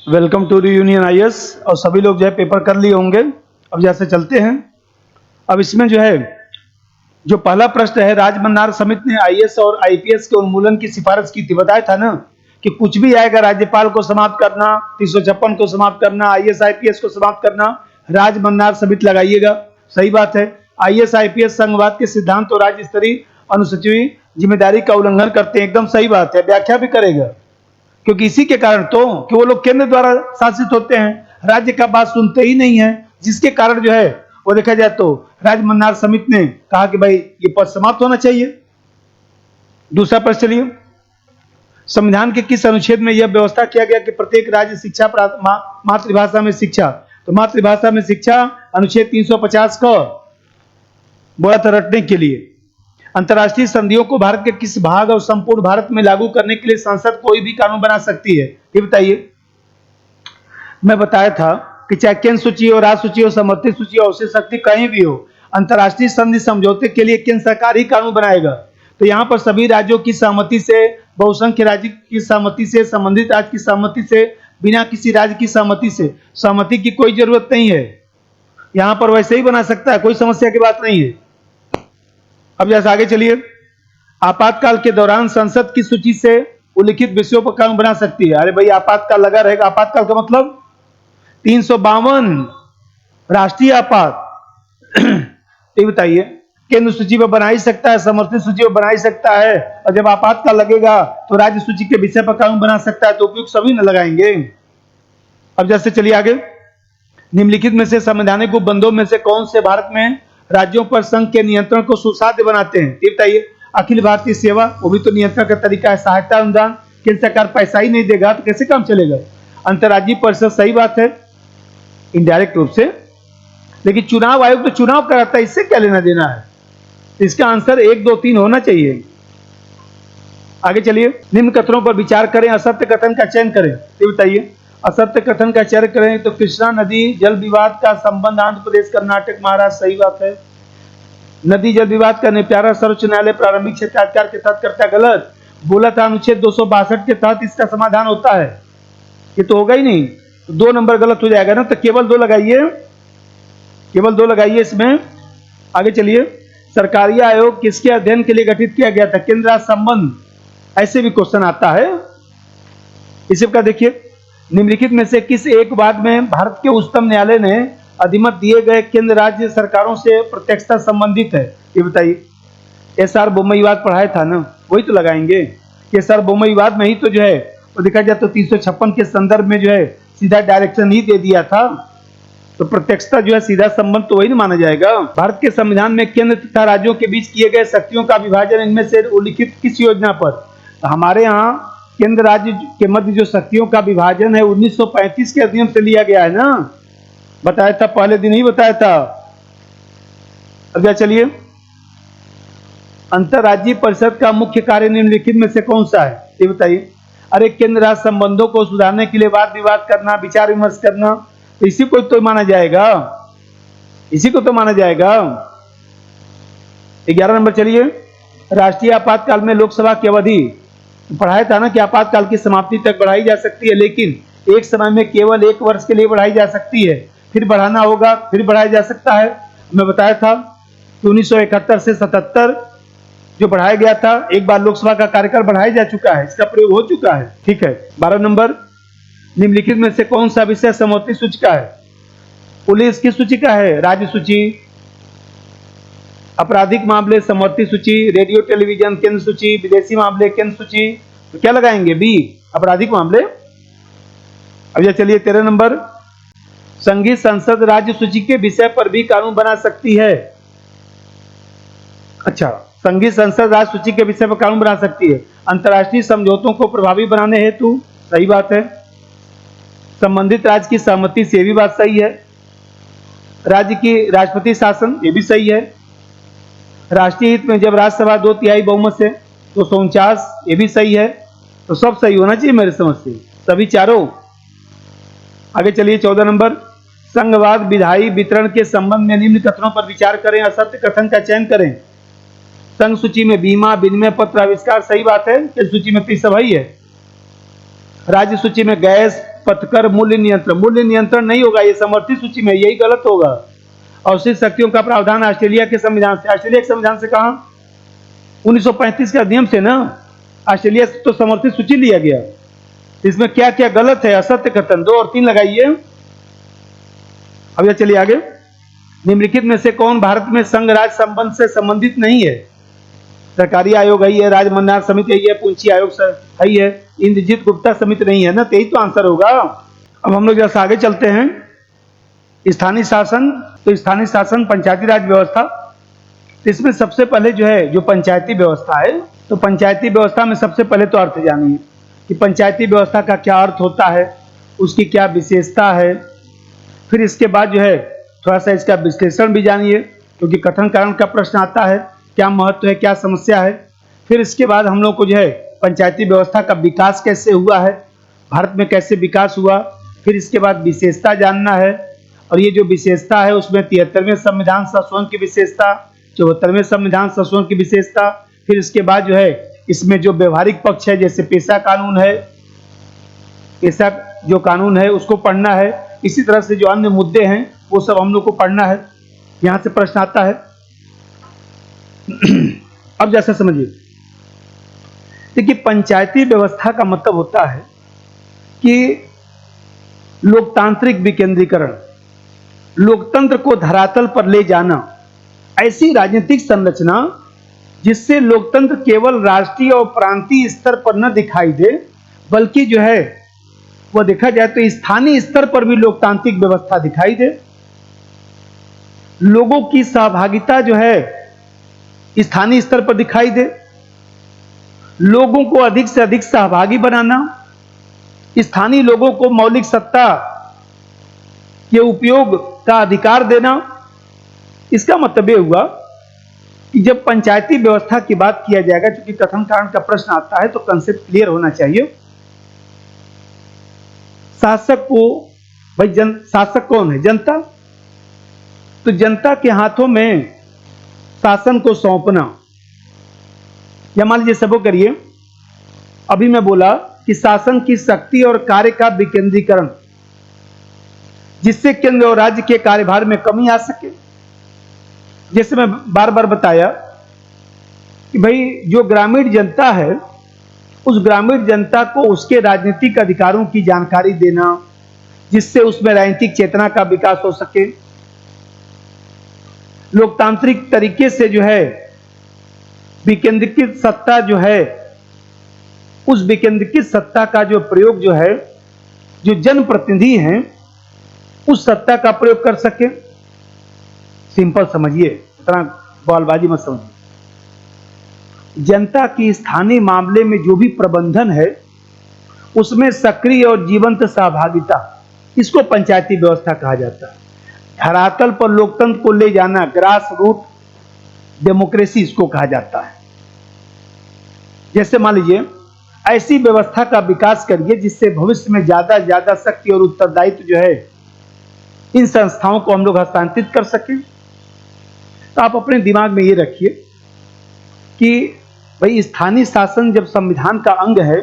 Welcome to union IAS. और सभी लोग जो है पेपर कर लिए होंगे। अब जैसे चलते हैं, अब इसमें जो है जो पहला प्रश्न है, राज्य मंडार समिति ने आईएएस और आईपीएस के उन्मूलन की सिफारिश की थी। बताया था ना कि कुछ भी आएगा, राज्यपाल को समाप्त करना, 356 को समाप्त करना, आईएएस आईपीएस को समाप्त करना, राज्य मंडार समिति लगाइएगा। सही बात है। आईएएस आईपीएस संघवाद के सिद्धांत और राज्य स्तरीय अनुसूची जिम्मेदारी का उल्लंघन करते हैं। एकदम सही बात है। व्याख्या भी करेगा, क्योंकि इसी के कारण तो कि वो लोग केंद्र द्वारा शासित होते हैं, राज्य का बात सुनते ही नहीं है, जिसके कारण जो है वो देखा जाए तो राज्य मंडार समिति ने कहा कि भाई ये पद समाप्त होना चाहिए। दूसरा प्रश्न चलिए, संविधान के किस अनुच्छेद में यह व्यवस्था किया गया कि प्रत्येक राज्य शिक्षा मातृभाषा में शिक्षा, तो मातृभाषा में शिक्षा अनुच्छेद 350 का बोला था रटने के लिए। अंतर्राष्ट्रीय संधियों को भारत के किस भाग और संपूर्ण भारत में लागू करने के लिए संसद कोई भी कानून बना सकती है, ये बताइए। मैं बताया था कि चाहे केंद्र सूची हो, राज्य सूची हो, समवर्ती सूची हो, अवशेष शक्ति कहीं भी हो, अंतर्राष्ट्रीय संधि समझौते के लिए केंद्र सरकार ही कानून बनाएगा। तो यहाँ पर सभी राज्यों की सहमति से, बहुसंख्य राज्य की सहमति से, संबंधित राज्य की सहमति से, बिना किसी राज्य की सहमति से, सहमति की कोई जरूरत नहीं है। यहाँ पर वैसे ही बना सकता है, कोई समस्या की बात नहीं है। अब जैसे आगे चलिए, आपातकाल के दौरान संसद की सूची से उल्लिखित विषयों पर कानून बना सकती है। अरे भाई, आपातकाल लगा रहेगा। आपातकाल का मतलब 352 राष्ट्रीय आपात ये बताइए। केंद्र सूची पर बना ही सकता है, समर्थित सूची पर बना ही सकता है, और जब आपातकाल लगेगा तो राज्य सूची के विषय पर कानून बना सकता है। तो उपयुक्त सभी न लगाएंगे। अब जैसे चलिए आगे, निम्नलिखित में से संवैधानिक उपबंधों में से कौन से भारत में राज्यों पर संघ के नियंत्रण को सुसाध्य बनाते हैं, ये बताइए। अखिल भारतीय सेवा, वो भी तो नियंत्रण का तरीका है। सहायता अनुदान, केंद्र सरकार पैसा ही नहीं देगा तो कैसे काम चलेगा। अंतर्राज्यीय परिषद, सही बात है, इनडायरेक्ट रूप से। लेकिन चुनाव आयोग तो चुनाव कराता है, इससे क्या लेना देना है। तो इसका आंसर 1, 2, 3 होना चाहिए। आगे चलिए, निम्न कथनों पर विचार करें, असत्य कथन का चयन करें, ये बताइए। असत्य कथन का चयन करें तो कृष्णा नदी जल विवाद का संबंध आंध्र प्रदेश, कर्नाटक, महाराष्ट्र, सही बात है। नदी जल विवाद का निपटारा सर्वोच्च न्यायालय प्रारंभिक क्षेत्राधिकार के तहत करता, गलत बोला था। अनुच्छेद 262 के तहत इसका समाधान होता है, ये तो होगा ही नहीं। तो 2 नंबर गलत हो जाएगा ना, तो केवल 2 लगाइए, केवल 2 लगाइए इसमें। आगे चलिए, सरकारी आयोग किसके अध्ययन के लिए गठित किया गया था, केंद्र राज्य संबंध, ऐसे भी क्वेश्चन आता है। इसी का देखिए, निम्नलिखित में से किस एक वाद में भारत के उच्चतम न्यायालय ने अधिमत दिए गए केंद्र राज्य सरकारों से प्रत्यक्षता संबंधित है, ये बताइए। एसआर बोम्मई वाद पढ़ाया था ना, वही तो लगाएंगे। एसआर बोम्मई वाद में ही तो जो है वो देखा जाए तो 356 के संदर्भ में जो है सीधा डायरेक्शन ही दे दिया था। तो प्रत्यक्षता जो है सीधा संबंध तो वही नहीं माना जाएगा। भारत के संविधान में केंद्र तथा राज्यों के बीच किए गए शक्तियों का विभाजन इनमें से उल्लिखित किस योजना पर, तो हमारे यहाँ केंद्र राज्य के मध्य जो शक्तियों का विभाजन है 1935 के अधिनियम से लिया गया है ना, बताया था, पहले दिन ही बताया था। अब क्या चलिए, अंतर्राज्यीय परिषद का मुख्य कार्य निम्नलिखित में से कौन सा है, ये बताइए। अरे केंद्र राज्य संबंधों को सुधारने के लिए वाद विवाद करना, विचार विमर्श करना, तो इसी को तो माना जाएगा, इसी को तो माना जाएगा। 11 नंबर चलिए, राष्ट्रीय आपातकाल में लोकसभा की अवधि पढ़ाया था ना कि आपातकाल की समाप्ति तक बढ़ाई जा सकती है, लेकिन एक समय में केवल 1 वर्ष के लिए बढ़ाई जा सकती है, फिर बढ़ाना होगा, फिर बढ़ाया जा सकता है। मैं बताया था कि 1971 से 77 जो बढ़ाया गया था, एक बार लोकसभा का कार्यकाल बढ़ाया जा चुका है, इसका प्रयोग हो चुका है, ठीक है। 12 नंबर, निम्नलिखित में से कौन सा विषय समवर्ती सूची का है, पुलिस की सूची का है, राज्य सूची, आपराधिक मामले समवर्ती सूची, रेडियो टेलीविजन केंद्र सूची, विदेशी मामले केंद्र सूची, तो क्या लगाएंगे, बी, आपराधिक मामले। अब चलिए 13 नंबर, संघीय संसद राज्य सूची के विषय पर भी कानून बना सकती है। अच्छा, संघीय संसद राज्य सूची के विषय पर कानून बना सकती है अंतर्राष्ट्रीय समझौतों को प्रभावी बनाने हेतु, सही बात है। संबंधित राज्य की सहमति से भी बात सही है। राज्य की राष्ट्रपति शासन, ये भी सही है। राष्ट्रीय हित में जब राज्यसभा 2/3 बहुमत से 249, ये भी सही है। तो सब सही होना चाहिए मेरे समझ से, सभी चारों। आगे चलिए 14 नंबर, संघवाद विधायी वितरण के संबंध में निम्न कथनों पर विचार करें, असत्य कथन का चयन करें। संघ सूची में बीमा, विनिमय पत्र, आविष्कार, सही बात है, इस सूची में 30 ही है। राज्य सूची में गैस, पथकर मूल्य नियंत्रण नहीं होगा, ये समर्थित सूची में, यही गलत होगा। अवशिष्ट शक्तियों का प्रावधान ऑस्ट्रेलिया के संविधान से, ऑस्ट्रेलिया के संविधान से कहा, 1935 के अधिनियम से ना, ऑस्ट्रेलिया से तो समर्थित सूची लिया गया। इसमें क्या क्या गलत है? असत्य कथन 2 और 3 लगाइए। अब यह चलिए आगे। निम्नलिखित में से कौन भारत में संघ राज्य संबंध से संबंधित नहीं है? सरकारी आयोग है, राज्य मन्नार समिति है, पूंछी आयोग है, इंद्रजीत गुप्ता समिति नहीं है ना, यही तो आंसर होगा। अब हम लोग जैसे आगे चलते हैं, स्थानीय शासन। तो स्थानीय शासन पंचायती राज व्यवस्था, तो इसमें सबसे पहले जो है जो पंचायती व्यवस्था है, तो पंचायती व्यवस्था में सबसे पहले तो अर्थ जानिए कि पंचायती व्यवस्था का क्या अर्थ होता है, उसकी क्या विशेषता है। फिर इसके बाद जो है थोड़ा सा इसका विश्लेषण भी जानिए, क्योंकि कथन कारण का प्रश्न आता है, क्या महत्व है, क्या समस्या है। फिर इसके बाद हम लोग को जो है पंचायती व्यवस्था का विकास कैसे हुआ है, भारत में कैसे विकास हुआ। फिर इसके बाद विशेषता जानना है, और ये जो विशेषता है उसमें 73वें संविधान संशोधन की विशेषता, 74वें संविधान संशोधन की विशेषता। फिर इसके बाद जो है इसमें जो व्यवहारिक पक्ष है, जैसे पेशा कानून है, पेशा जो कानून है उसको पढ़ना है। इसी तरह से जो अन्य मुद्दे हैं वो सब हम लोग को पढ़ना है, यहाँ से प्रश्न आता है। अब जैसा समझिए, देखिए पंचायती व्यवस्था का मतलब होता है कि लोकतांत्रिक विकेंद्रीकरण, लोकतंत्र को धरातल पर ले जाना, ऐसी राजनीतिक संरचना जिससे लोकतंत्र केवल राष्ट्रीय और प्रांतीय स्तर पर न दिखाई दे, बल्कि जो है वह देखा जाए तो स्थानीय स्तर पर भी लोकतांत्रिक व्यवस्था दिखाई दे। लोगों की सहभागिता जो है स्थानीय स्तर पर दिखाई दे, लोगों को अधिक से अधिक सहभागी बनाना, स्थानीय लोगों को मौलिक सत्ता के उपयोग का अधिकार देना। इसका मतलब यह हुआ कि जब पंचायती व्यवस्था की बात किया जाएगा, क्योंकि कथन कारण का प्रश्न आता है तो कंसेप्ट क्लियर होना चाहिए। शासक को भाई शासक कौन है? जनता। तो जनता के हाथों में शासन को सौंपना, या मान लीजिए सबको करिए, अभी मैं बोला कि शासन की शक्ति और कार्य का विकेंद्रीकरण, जिससे केंद्र और राज्य के कार्यभार में कमी आ सके। जैसे मैं बार बार बताया कि भाई जो ग्रामीण जनता है, उस ग्रामीण जनता को उसके राजनीतिक अधिकारों की जानकारी देना, जिससे उसमें राजनीतिक चेतना का विकास हो सके। लोकतांत्रिक तरीके से जो है विकेंद्रीकृत सत्ता जो है, उस विकेंद्रीकृत सत्ता का जो प्रयोग जो है, जो जनप्रतिनिधि हैं उस सत्ता का प्रयोग कर सके। सिंपल समझिए, इतना बवालबाजी मत समझिए। जनता की स्थानीय मामले में जो भी प्रबंधन है उसमें सक्रिय और जीवंत सहभागिता, इसको पंचायती व्यवस्था कहा जाता है। धरातल पर लोकतंत्र को ले जाना, ग्रास रूट डेमोक्रेसी इसको कहा जाता है। जैसे मान लीजिए ऐसी व्यवस्था का विकास करिए जिससे भविष्य में ज्यादा से ज्यादा शक्ति और उत्तरदायित्व जो है इन संस्थाओं को हम लोग हस्तांतरित कर सकें। तो आप अपने दिमाग में ये रखिए कि भाई स्थानीय शासन जब संविधान का अंग है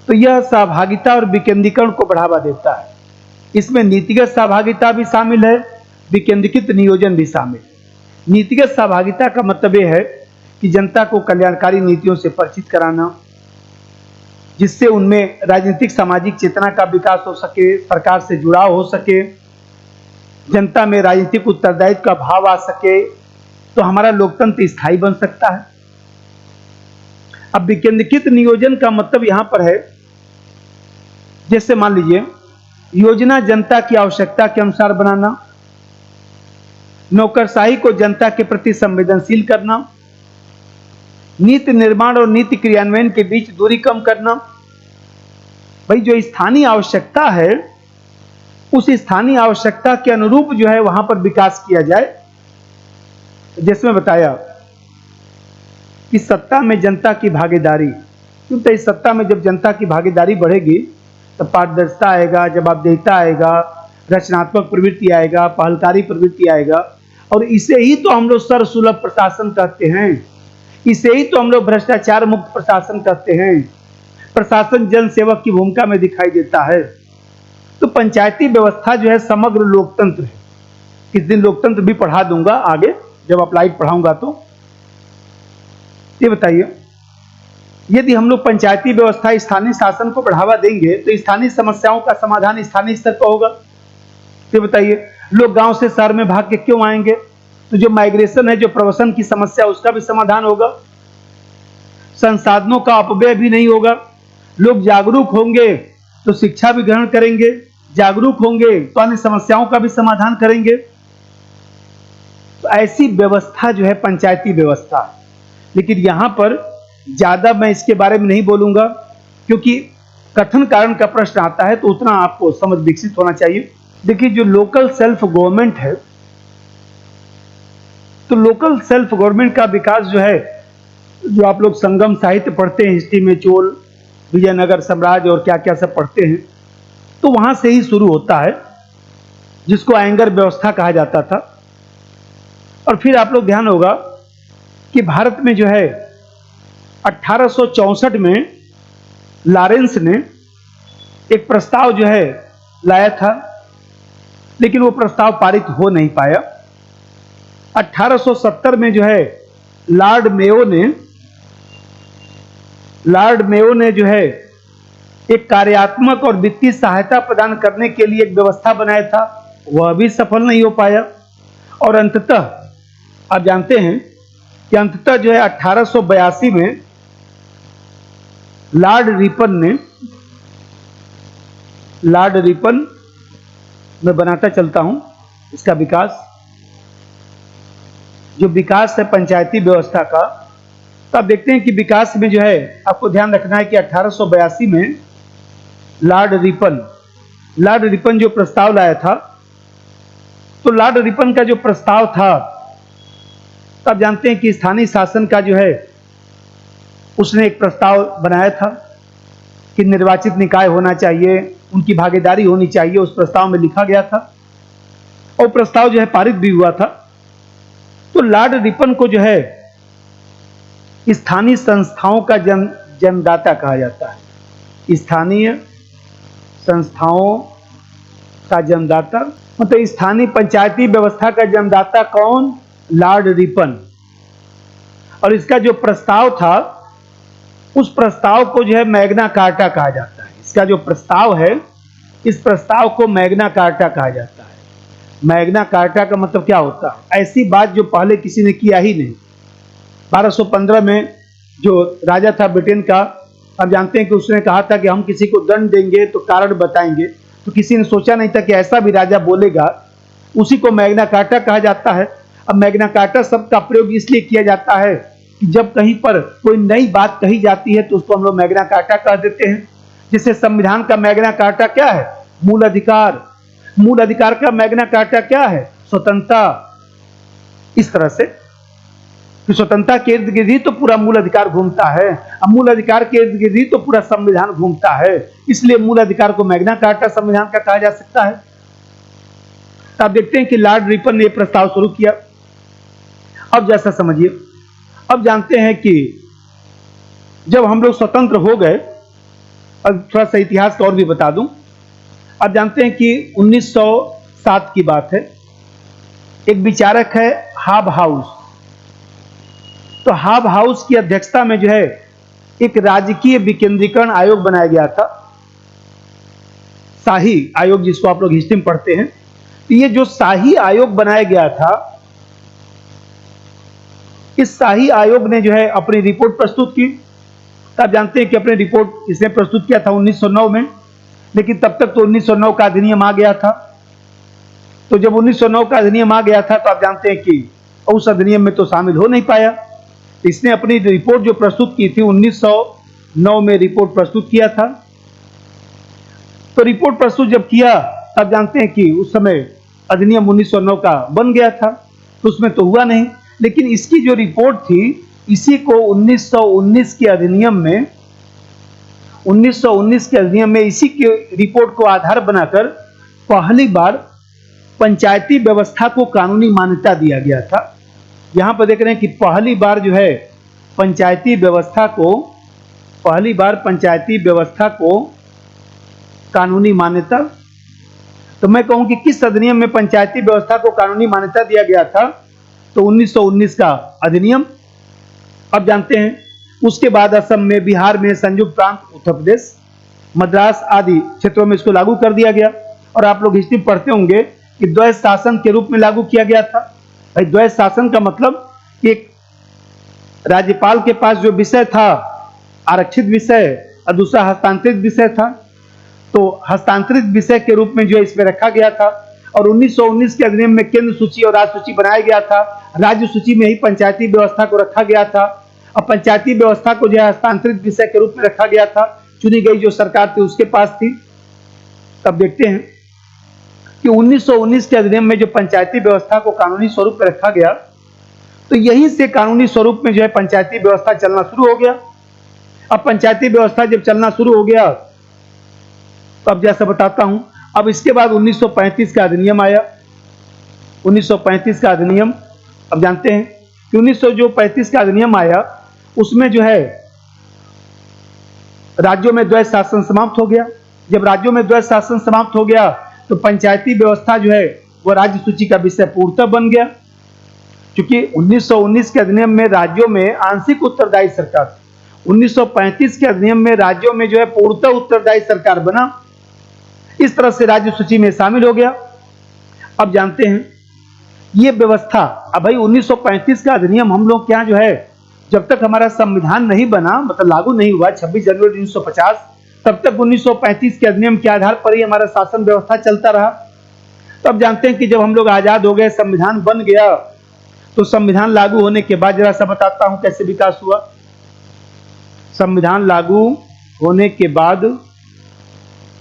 तो यह सहभागिता और विकेंद्रीकरण को बढ़ावा देता है। इसमें नीतिगत सहभागिता भी शामिल है, विकेंद्रीकृत नियोजन भी शामिल है। नीतिगत सहभागिता का मतलब यह है कि जनता को कल्याणकारी नीतियों से परिचित कराना, जिससे उनमें राजनीतिक सामाजिक चेतना का विकास हो सके, सरकार से जुड़ाव हो सके, जनता में राजनीतिक उत्तरदायित्व का भाव आ सके, तो हमारा लोकतंत्र स्थायी बन सकता है। अब विकेंद्रीकृत नियोजन का मतलब यहां पर है, जैसे मान लीजिए योजना जनता की आवश्यकता के अनुसार बनाना, नौकरशाही को जनता के प्रति संवेदनशील करना, नीति निर्माण और नीति क्रियान्वयन के बीच दूरी कम करना। भाई जो स्थानीय आवश्यकता है उस स्थानीय आवश्यकता के अनुरूप जो है वहां पर विकास किया जाए। जैसे मैं बताया कि सत्ता में जनता की भागीदारी, क्योंकि इस सत्ता में जब जनता की भागीदारी बढ़ेगी तो पारदर्शिता आएगा, जवाबदेहिता आएगा, रचनात्मक प्रवृत्ति आएगा, पहलकारी प्रवृत्ति आएगा। और इसे ही तो हम लोग सर्वसुलभ प्रशासन कहते हैं, इसे ही तो हम लोग भ्रष्टाचार मुक्त प्रशासन कहते हैं। प्रशासन जन सेवक की भूमिका में दिखाई देता है। तो पंचायती व्यवस्था जो है समग्र लोकतंत्र है। किस दिन लोकतंत्र भी पढ़ा दूंगा आगे, जब अप्लाइड पढ़ाऊंगा तो। ये बताइए, यदि हम लोग पंचायती व्यवस्था स्थानीय शासन को बढ़ावा देंगे तो स्थानीय समस्याओं का समाधान स्थानीय स्तर पर होगा। ये बताइए, लोग गांव से शहर में भाग के क्यों आएंगे? तो जो माइग्रेशन है, जो प्रवासन की समस्या, उसका भी समाधान होगा। संसाधनों का अपव्यय भी नहीं होगा। लोग जागरूक होंगे तो शिक्षा भी ग्रहण करेंगे, जागरूक होंगे तो अन्य समस्याओं का भी समाधान करेंगे। तो ऐसी व्यवस्था जो है पंचायती व्यवस्था। लेकिन यहां पर ज्यादा मैं इसके बारे में नहीं बोलूंगा, क्योंकि कथन कारण का प्रश्न आता है तो उतना आपको समझ विकसित होना चाहिए। देखिए, जो लोकल सेल्फ गवर्नमेंट है, तो लोकल सेल्फ गवर्नमेंट का विकास जो है, जो आप लोग संगम साहित्य पढ़ते हैं हिस्ट्री में, चोल, विजयनगर साम्राज्य और क्या क्या सब पढ़ते हैं, तो वहां से ही शुरू होता है, जिसको आयंगर व्यवस्था कहा जाता था। और फिर आप लोग ध्यान होगा कि भारत में जो है 1864 में लॉरेंस ने एक प्रस्ताव जो है लाया था, लेकिन वो प्रस्ताव पारित हो नहीं पाया। 1870 में जो है लॉर्ड मेयो ने जो है एक कार्यात्मक और वित्तीय सहायता प्रदान करने के लिए एक व्यवस्था बनाया था, वह भी सफल नहीं हो पाया। और अंततः आप जानते हैं कि अंततः जो है 1882 में लॉर्ड रिपन मैं बनाता चलता हूं इसका विकास, जो विकास है पंचायती व्यवस्था का। तो आप देखते हैं कि विकास में जो है आपको ध्यान रखना है कि 1882 में लॉर्ड रिपन जो प्रस्ताव लाया था, तो लॉर्ड रिपन का जो प्रस्ताव था, तो आप जानते हैं कि स्थानीय शासन का जो है उसने एक प्रस्ताव बनाया था कि निर्वाचित निकाय होना चाहिए, उनकी भागीदारी होनी चाहिए, उस प्रस्ताव में लिखा गया था और प्रस्ताव जो है पारित भी हुआ था। तो लॉर्ड रिपन को जो है स्थानीय संस्थाओं का जन्मदाता कहा जाता है। स्थानीय संस्थाओं का जन्मदाता मतलब स्थानीय पंचायती व्यवस्था का जन्मदाता कौन? Lord Ripon. और इसका जो प्रस्ताव था, उस प्रस्ताव को जो है मैग्ना कार्टा कहा जाता है। इसका जो प्रस्ताव है, इस प्रस्ताव को मैग्ना कार्टा कहा जाता है। मैग्ना कार्टा का मतलब क्या होता है? ऐसी बात जो पहले किसी ने किया ही नहीं। 1215 में जो राजा था ब्रिटेन का, आप जानते हैं कि उसने कहा था कि हम किसी को दंड देंगे तो कारण बताएंगे। तो किसी ने सोचा नहीं था कि ऐसा भी राजा बोलेगा। उसी को मैग्ना कार्टा कहा जाता है। अब मैग्ना कार्टा शब्द का प्रयोग इसलिए किया जाता है कि जब कहीं पर कोई नई बात कही जाती है तो उसको हम लोग मैग्ना कार्टा कह देते हैं। जैसे संविधान का मैग्ना कार्टा क्या है? मूल अधिकार। मूल अधिकार का मैग्ना कार्टा क्या है? स्वतंत्रता। इस तरह से स्वतंत्रता के इर्द गिर्द ही तो पूरा मूल अधिकार घूमता है। अब मूल अधिकार के इर्द गिर्द ही तो पूरा संविधान घूमता है, इसलिए मूल अधिकार को मैग्ना कार्टा संविधान का कहा जा सकता है। तो आप देखते हैं कि लॉर्ड रिपन ने प्रस्ताव शुरू किया। अब जैसा समझिए, अब जानते हैं कि जब हम लोग स्वतंत्र हो गए, अब थोड़ा सा इतिहास का और भी बता दूं। आप जानते हैं कि 1907 की बात है। एक विचारक है हाब हाउस। तो हाब हाउस की अध्यक्षता में जो है एक राजकीय विकेंद्रीकरण आयोग बनाया गया था, शाही आयोग, जिसको आप लोग हिस्ट्री में पढ़ते हैं। तो ये जो शाही आयोग बनाया गया था, इस शाही आयोग ने जो है अपनी रिपोर्ट प्रस्तुत की। तो आप जानते हैं कि अपनी रिपोर्ट इसने प्रस्तुत किया था 1909 में, लेकिन तब तक तो 1909 का अधिनियम आ गया था। तो जब 1909 का अधिनियम आ गया था, तो आप जानते हैं कि उस अधिनियम में तो शामिल हो नहीं पाया। इसने अपनी रिपोर्ट जो प्रस्तुत की थी 1909 में रिपोर्ट प्रस्तुत किया था। तो रिपोर्ट प्रस्तुत जब किया, तब जानते हैं कि उस समय अधिनियम 1909 का बन गया था, तो उसमें तो हुआ नहीं। लेकिन इसकी जो रिपोर्ट थी, इसी को 1919 के अधिनियम में 1919 के अधिनियम में इसी के रिपोर्ट को आधार बनाकर पहली बार पंचायती व्यवस्था को कानूनी मान्यता दिया गया था। यहां पर देख रहे हैं कि पहली बार जो है पंचायती व्यवस्था को पहली बार पंचायती व्यवस्था को कानूनी मान्यता, तो मैं कहूं कि किस अधिनियम में पंचायती व्यवस्था को कानूनी मान्यता दिया गया था, तो 1919 का अधिनियम। अब जानते हैं उसके बाद असम में, बिहार में, संयुक्त प्रांत, उत्तर प्रदेश, मद्रास आदि क्षेत्रों में इसको लागू कर दिया गया। और आप लोग हिस्ट्री पढ़ते होंगे कि द्वैध शासन के रूप में लागू किया गया था। भाई द्वैध शासन का मतलब कि एक राज्यपाल के पास जो विषय था आरक्षित विषय और दूसरा हस्तांतरित विषय था, तो हस्तांतरित विषय के रूप में जो है इसमें रखा गया था। और 1919 के अधिनियम में केंद्र सूची और राज्य सूची बनाया गया था। राज्य सूची में ही पंचायती व्यवस्था को रखा गया था और पंचायती व्यवस्था को जो है हस्तांतरित विषय के रूप में रखा गया था। चुनी गई जो सरकार थी उसके पास थी। तब देखते हैं कि 1919 के अधिनियम में जो पंचायती व्यवस्था को कानूनी स्वरूप में रखा गया, तो यहीं से कानूनी स्वरूप में जो है पंचायती व्यवस्था चलना शुरू हो गया। अब पंचायती व्यवस्था जब चलना शुरू हो गया, तो अब जैसा बताता हूं, अब इसके बाद 1935 का अधिनियम आया। 1935 का अधिनियम, अब जानते हैं कि 1935 का अधिनियम आया, उसमें जो है राज्यों में द्वैध शासन समाप्त हो गया। जब राज्यों में द्वैध शासन समाप्त हो गया, तो पंचायती व्यवस्था जो है वह राज्य सूची का विषय पूर्णतः बन गया। क्योंकि 1919 के अधिनियम में राज्यों में आंशिक उत्तरदायी सरकार थी, 1935 के अधिनियम में राज्यों में जो है पूर्णतः उत्तरदायी सरकार बना। इस तरह से राज्य सूची में शामिल हो गया। अब जानते हैं ये व्यवस्था, अब भाई 1935 का अधिनियम हम लोग क्या जो है, जब तक हमारा संविधान नहीं बना, मतलब लागू नहीं हुआ 26 जनवरी 1950, तब तक 1935 के अधिनियम के आधार पर ही हमारा शासन व्यवस्था चलता रहा। तो अब जानते हैं कि जब हम लोग आजाद हो गए, संविधान बन गया, तो संविधान लागू होने के बाद जरा सा बताता हूं कैसे विकास हुआ। संविधान लागू होने के बाद,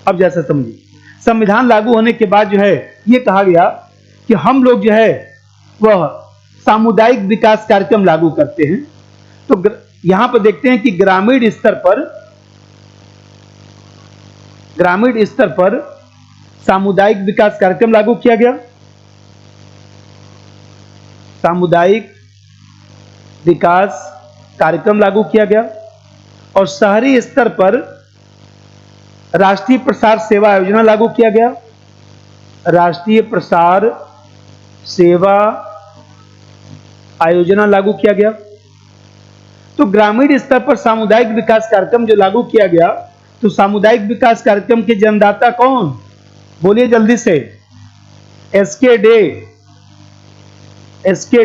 अब जैसा समझिए, संविधान लागू होने के बाद जो है ये कहा गया कि हम लोग जो है वह सामुदायिक विकास कार्यक्रम लागू करते हैं। तो यहां पर देखते हैं कि ग्रामीण स्तर पर सामुदायिक विकास कार्यक्रम लागू किया गया। सामुदायिक विकास कार्यक्रम लागू किया गया। और शहरी स्तर पर राष्ट्रीय प्रसार सेवा योजना लागू किया गया। राष्ट्रीय प्रसार सेवा आयोजना लागू किया गया। तो ग्रामीण स्तर पर सामुदायिक विकास कार्यक्रम जो लागू किया गया, तो सामुदायिक विकास कार्यक्रम के जन्मदाता कौन, बोलिए जल्दी से, एसके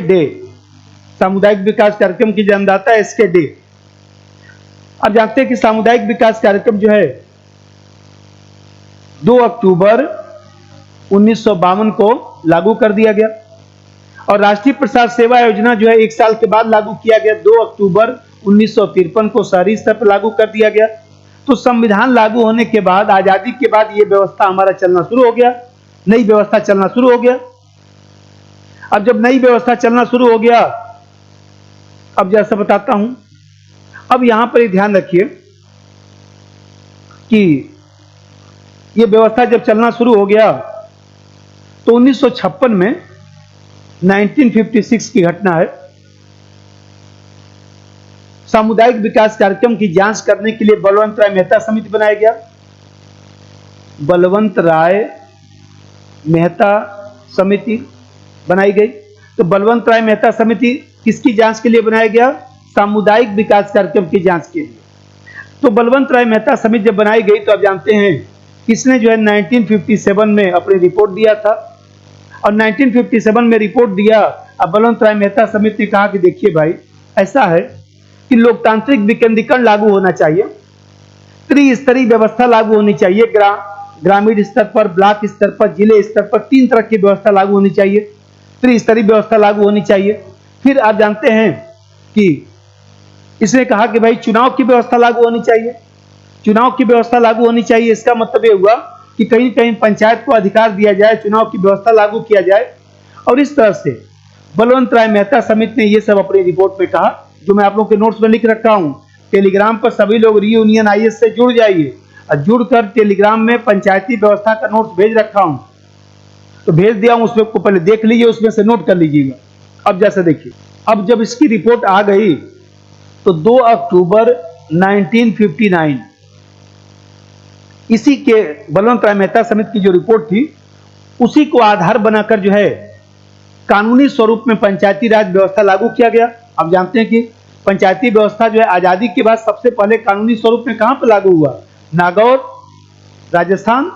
डे। सामुदायिक विकास कार्यक्रम की जन्मदाता एसके डे। अब जानते हैं कि सामुदायिक विकास कार्यक्रम जो है 2 अक्टूबर 1952 को लागू कर दिया गया। और राष्ट्रीय प्रसार सेवा योजना जो है 1 साल के बाद लागू किया गया, 2 अक्टूबर 1953 को शहरी स्तर पर लागू कर दिया गया। तो संविधान लागू होने के बाद, आजादी के बाद ये व्यवस्था हमारा चलना शुरू हो गया, नई व्यवस्था चलना शुरू हो गया। अब जब नई व्यवस्था चलना शुरू हो गया, अब जैसा बताता हूं, अब यहां पर ध्यान रखिए कि ये व्यवस्था जब चलना शुरू हो गया, तो 1956 में 1956 की घटना है। सामुदायिक विकास कार्यक्रम की जांच करने के लिए बलवंत राय मेहता समिति बनाया गया। बलवंत राय मेहता समिति बनाई गई। तो बलवंत राय मेहता समिति किसकी जांच के लिए बनाया गया, सामुदायिक विकास कार्यक्रम की जांच के लिए। तो बलवंत राय मेहता समिति जब बनाई गई, तो आप जानते हैं किसने जो है 1957 में अपनी रिपोर्ट दिया था। और 1957 में रिपोर्ट दिया। अब बलवंत राय मेहता समिति ने कहा कि देखिए भाई, ऐसा है कि लोकतांत्रिक विकेंद्रीकरण लागू होना चाहिए, त्रिस्तरीय व्यवस्था लागू होनी चाहिए, ग्रामीण स्तर पर, ब्लॉक स्तर पर, जिले स्तर पर 3 तरह की व्यवस्था लागू होनी चाहिए, त्रिस्तरीय व्यवस्था लागू होनी चाहिए। फिर आप जानते हैं कि इसने कहा कि भाई चुनाव की व्यवस्था लागू होनी चाहिए। चुनाव की व्यवस्था लागू होनी चाहिए, इसका मतलब ये हुआ कि कहीं कहीं पंचायत को अधिकार दिया जाए, चुनाव की व्यवस्था लागू किया जाए। और इस तरह से बलवंत राय मेहता समिति ने ये सब अपनी रिपोर्ट में कहा, जो मैं आप लोगों के नोट्स में लिख रखा हूं। टेलीग्राम पर सभी लोग रीयूनियन आईएएस से जुड़ जाइए, और जुड़कर टेलीग्राम में पंचायती व्यवस्था का नोट्स भेज रखा हूं, तो भेज दिया हूं, उसमें को पहले देख लीजिए, उसमें से नोट कर लीजिएगा। अब जैसे देखिए, अब जब इसकी रिपोर्ट आ गई, तो 2 अक्टूबर 1959, इसी के बलवंत राय मेहता समिति की जो रिपोर्ट थी उसी को आधार बनाकर जो है कानूनी स्वरूप में पंचायती राज व्यवस्था लागू किया गया। आप जानते हैं कि पंचायती व्यवस्था जो है आजादी के बाद सबसे पहले कानूनी स्वरूप में कहां पर लागू हुआ? नागौर, राजस्थान।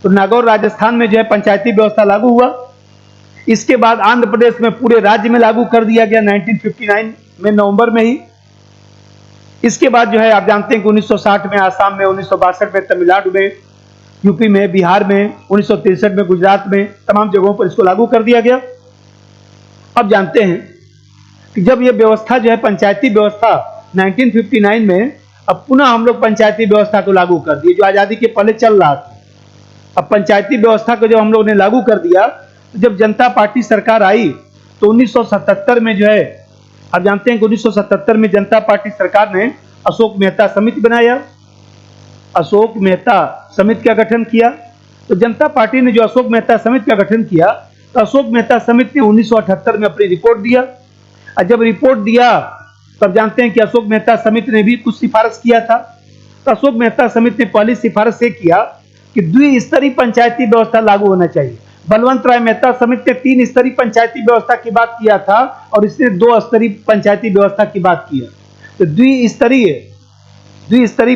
तो नागौर राजस्थान में जो है पंचायती व्यवस्था लागू हुआ। इसके बाद आंध्र प्रदेश में पूरे राज्य में लागू कर दिया गया 1959 में, नवंबर में ही। इसके बाद जो है आप जानते हैं कि 1960 में आसाम में, 1962 में तमिलनाडु में, यूपी में, बिहार में, 1963 में गुजरात में, तमाम जगहों पर इसको लागू कर दिया गया। अब जानते हैं कि जब यह व्यवस्था जो है पंचायती व्यवस्था 1959 में, अब पुनः हम लोग पंचायती व्यवस्था को लागू कर दिए जो आजादी के पहले चल रहा था। अब पंचायती व्यवस्था को जब हम लोग ने लागू कर दिया, तो जब जनता पार्टी सरकार आई तो 1977 में जो है आप जानते हैं कि 1977 में जनता पार्टी सरकार ने अशोक मेहता समिति बनाया, अशोक मेहता समिति का गठन किया। तो जनता पार्टी ने जो अशोक मेहता समिति का गठन किया, तो अशोक मेहता समिति ने 1978 में अपनी रिपोर्ट दिया। और जब रिपोर्ट दिया तब जानते हैं कि अशोक मेहता समिति ने भी कुछ सिफारिश किया था। तो अशोक मेहता समिति ने पहली सिफारिश ये किया कि द्विस्तरीय पंचायती व्यवस्था लागू होना चाहिए। बलवंत राय मेहता समिति ने 3 स्तरीय पंचायती व्यवस्था की बात किया था और इसने 2 स्तरीय पंचायती व्यवस्था की बात किया। तो द्विस्तरीय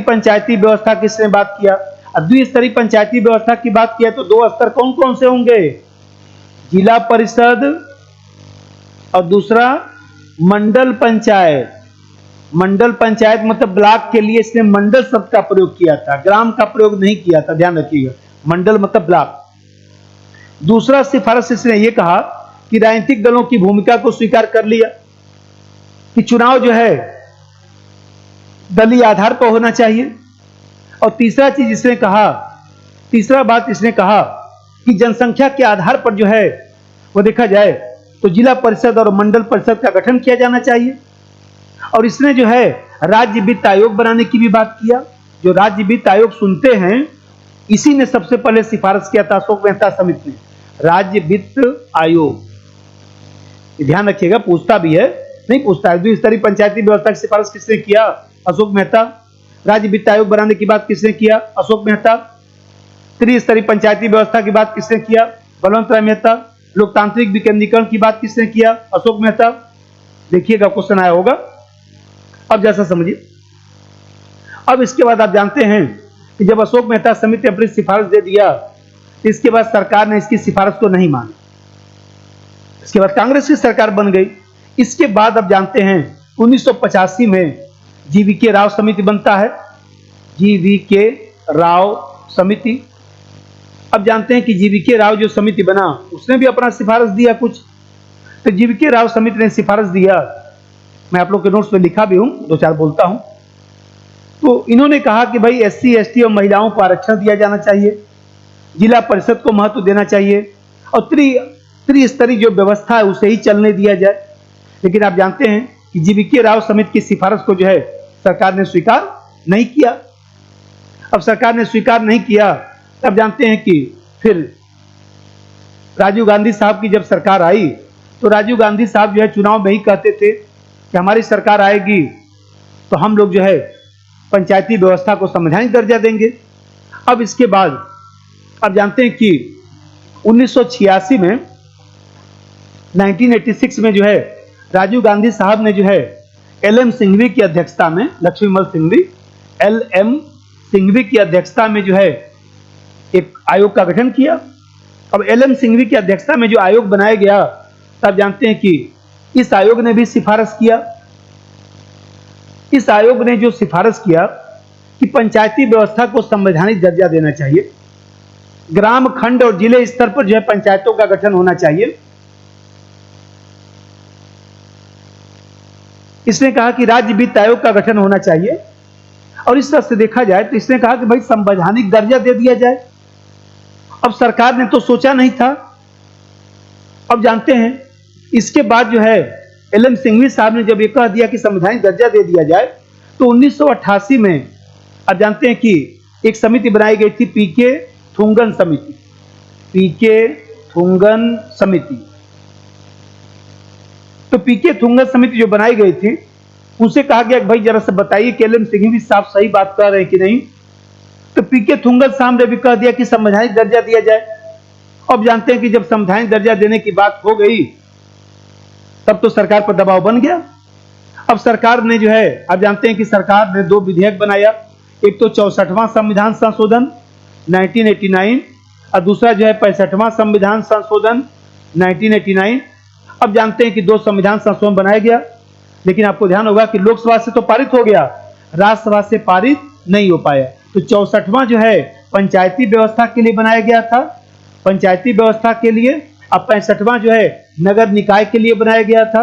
पंचायती व्यवस्था किसने बात किया? द्विस्तरीय पंचायती व्यवस्था की बात किया तो 2 स्तर कौन कौन से होंगे? जिला परिषद और दूसरा मंडल पंचायत। मंडल पंचायत मतलब ब्लॉक के लिए इसने मंडल शब्द का प्रयोग किया था, ग्राम का प्रयोग नहीं किया था, ध्यान रखिएगा। मंडल मतलब ब्लॉक। दूसरा सिफारिश इसने ये कहा कि राजनीतिक दलों की भूमिका को स्वीकार कर लिया कि चुनाव जो है दलीय आधार पर होना चाहिए। और तीसरा चीज इसने कहा, तीसरा बात इसने कहा कि जनसंख्या के आधार पर जो है वो देखा जाए तो जिला परिषद और मंडल परिषद का गठन किया जाना चाहिए। और इसने जो है राज्य वित्त आयोग बनाने की भी बात किया। जो राज्य वित्त आयोग सुनते हैं, इसी ने सबसे पहले सिफारिश किया था अशोक मेहता समिति ने, राज्य वित्त आयोग। ध्यान रखिएगा, पूछता भी है, नहीं पूछता है। द्विस्तरीय पंचायती व्यवस्था की सिफारिश किसने किया? अशोक मेहता। राज्य वित्त आयोग बनाने की बात किसने किया? अशोक मेहता। त्रिस्तरीय पंचायती व्यवस्था की बात किसने किया? बलवंत राय मेहता। लोकतांत्रिक विकेंद्रीकरण की बात किसने किया? अशोक मेहता। देखिएगा क्वेश्चन आया होगा, अब जैसा समझिए। अब इसके बाद आप जानते हैं कि जब अशोक मेहता समिति ने अपनी सिफारिश दे दिया, इसके बाद सरकार ने इसकी सिफारिश को नहीं माना। इसके बाद कांग्रेस की सरकार बन गई। इसके बाद अब जानते हैं 1985 में जीवीके राव समिति बनता है, जीवीके राव समिति। अब जानते हैं कि जीवीके राव जो समिति बना उसने भी अपना सिफारिश दिया कुछ। तो जीवीके राव समिति ने सिफारिश दिया, मैं आप लोग के नोट्स में लिखा भी हूं, 2-4 बोलता हूं। तो इन्होंने कहा कि भाई SC ST और महिलाओं को आरक्षण दिया जाना चाहिए, जिला परिषद को महत्व देना चाहिए और त्रिस्तरीय जो व्यवस्था है उसे ही चलने दिया जाए। लेकिन आप जानते हैं कि जीवीके राव समिति की सिफारिश को जो है सरकार ने स्वीकार नहीं किया। अब सरकार ने स्वीकार नहीं किया, तब जानते हैं कि फिर राजीव गांधी साहब की जब सरकार आई, तो राजीव गांधी साहब जो है चुनाव में ही कहते थे कि हमारी सरकार आएगी तो हम लोग जो है पंचायती व्यवस्था को संवैधानिक दर्जा देंगे। अब इसके बाद अब जानते हैं कि 1986 में 1986 में जो है राजीव गांधी साहब ने जो है LM सिंघवी की अध्यक्षता में, लक्ष्मीमल सिंघवी, LM सिंघवी की अध्यक्षता में जो है एक आयोग का गठन किया। अब LM सिंघवी की अध्यक्षता में जो आयोग बनाया गया, तब जानते हैं कि इस आयोग ने भी सिफारिश किया। इस आयोग ने जो सिफारिश किया कि पंचायती व्यवस्था को संवैधानिक दर्जा देना चाहिए, ग्राम, खंड और जिले स्तर पर जो है पंचायतों का गठन होना चाहिए। इसने कहा कि राज्य वित्त आयोग का गठन होना चाहिए। और इस तरह से देखा जाए तो इसने कहा कि भाई संवैधानिक दर्जा दे दिया जाए। अब सरकार ने तो सोचा नहीं था। अब जानते हैं इसके बाद जो है LM सिंघवी साहब ने जब ये कह दिया कि संवैधानिक दर्जा दे दिया जाए, तो 1988 में अब जानते हैं कि एक समिति बनाई गई थी, PK थुंगन समिति। PK थुंगन समिति। तो PK थुंगन समिति जो बनाई गई थी, उनसे कहा गया कि भाई जरा से बताइए कि एल.एम. सिंघवी साहब सही बात कर रहे हैं कि नहीं। तो पी.के. थुंगत साहब ने भी कह दिया कि संवैधानिक दर्जा दिया जाए। अब जानते हैं कि जब संवैधानिक दर्जा देने की बात हो गई तब तो सरकार पर दबाव बन गया। अब सरकार ने जो है, आप जानते हैं कि सरकार ने 2 विधेयक बनाया, एक तो 64वां संविधान संशोधन 1989 और दूसरा जो है 65वां संविधान संशोधन 1989। अब जानते हैं कि 2 संविधान संशोधन बनाया गया, लेकिन आपको ध्यान होगा कि लोकसभा से तो पारित हो गया, राज्यसभा से पारित नहीं हो पाया। तो 64वां जो है पंचायती व्यवस्था के लिए बनाया गया था, पंचायती व्यवस्था के लिए, अब 65वां जो है नगर निकाय के लिए बनाया गया था।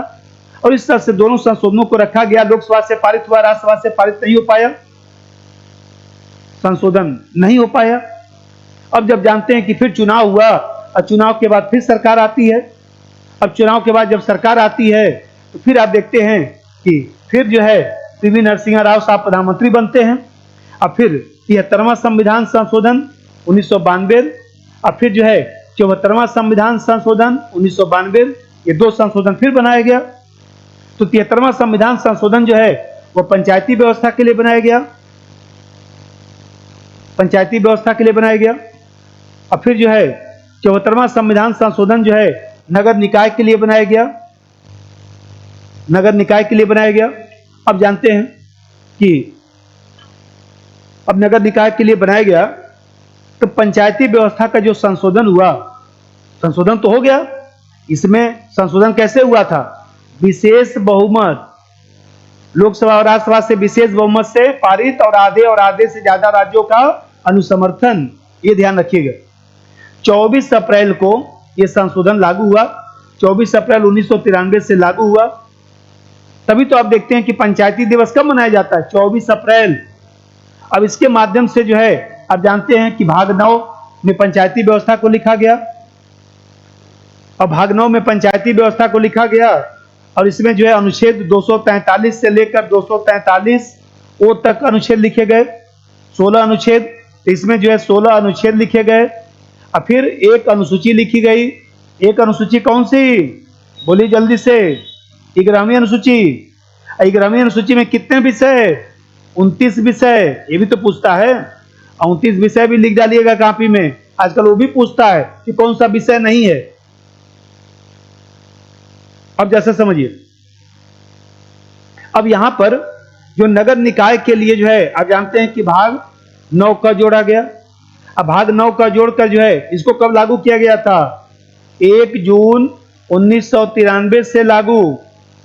और इस तरह से दोनों संशोधनों को रखा गया। लोकसभा से पारित हुआ, राज्यसभा से पारित नहीं हो पाया, संशोधन नहीं हो पाया। अब जब जानते हैं कि फिर चुनाव हुआ और चुनाव के बाद फिर सरकार आती है। अब चुनाव के बाद जब सरकार आती है तो फिर आप देखते हैं कि फिर जो है पी.वी. नरसिम्हा राव साहब प्रधानमंत्री बनते हैं। अब फिर 73वां संविधान संशोधन 1992 और फिर जो है 74वां संविधान संशोधन 1992, ये 2 संशोधन फिर बनाया गया। तो 73वां संविधान संशोधन जो है वो पंचायती व्यवस्था के लिए बनाया गया, पंचायती व्यवस्था के लिए बनाया गया। और फिर जो है 74वां संविधान संशोधन जो है नगर निकाय के लिए बनाया गया, नगर निकाय के लिए बनाया गया। अब जानते हैं कि अब नगर निकाय के लिए बनाया गया तो पंचायती व्यवस्था का जो संशोधन हुआ, संशोधन तो हो गया, इसमें संशोधन कैसे हुआ था? विशेष बहुमत, लोकसभा और राज्यसभा से विशेष बहुमत से पारित और आधे से ज्यादा राज्यों का अनुसमर्थन, ये ध्यान रखिएगा। 24 अप्रैल को यह संशोधन लागू हुआ, 24 अप्रैल 1993 से लागू हुआ। तभी तो आप देखते हैं कि पंचायती दिवस कब मनाया जाता है? 24 अप्रैल। अब इसके माध्यम से जो है आप जानते हैं कि भाग 9 में पंचायती व्यवस्था को लिखा गया, और भाग 9 में पंचायती व्यवस्था को लिखा गया और इसमें जो है अनुच्छेद 243 से लेकर 243 ओ तक अनुच्छेद लिखे गए, 16 अनुच्छेद। तो इसमें जो है 16 अनुच्छेद लिखे गए और फिर एक अनुसूची लिखी गई। एक अनुसूची कौन सी? बोलिए जल्दी से। 11वीं अनुसूची। 11वीं अनुसूची में कितने विषय? 29 विषय। ये भी तो पूछता है, 29 विषय भी लिख डालिएगा कॉपी में, आजकल वो भी पूछता है कि कौन सा विषय नहीं है। अब जैसे समझिए, अब यहां पर जो नगर निकाय के लिए जो है आप जानते हैं कि भाग 9 का जोड़ा गया। अब भाग 9 का जोड़कर जो है इसको कब लागू किया गया था? 1 जून 1993 से लागू,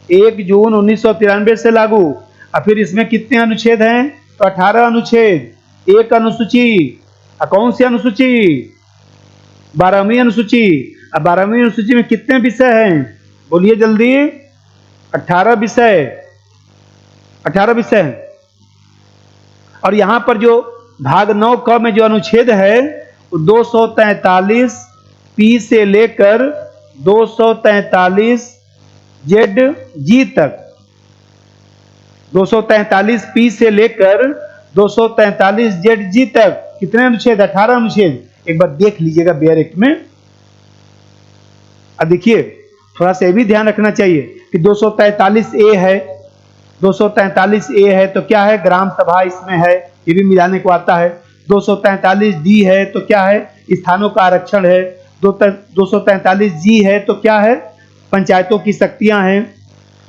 1 जून 1993 से लागू। और फिर इसमें कितने अनुच्छेद हैं? तो 18 अनुच्छेद, एक अनुसूची। कौन सी अनुसूची? 12वीं अनुसूची। अब 12वीं अनुसूची में कितने विषय हैं? बोलिए जल्दी। 18 विषय, 18 विषय हैं। और यहां पर जो भाग 9 क में जो अनुच्छेद है वो 243 पी से लेकर 243 जेड जी तक, 243 पी से लेकर 243 जेड जी तक कितने अनुच्छेद? 18 अनुच्छेद। एक बार देख लीजिएगा बेयर एक्ट में। अब देखिए थोड़ा सा ये भी ध्यान रखना चाहिए कि 243 ए है, 243 ए है तो क्या है? ग्राम सभा इसमें है, ये भी मिलाने को आता है। 243 डी है तो क्या है? स्थानों का आरक्षण है। 243 जी है तो क्या है? पंचायतों की शक्तियां हैं।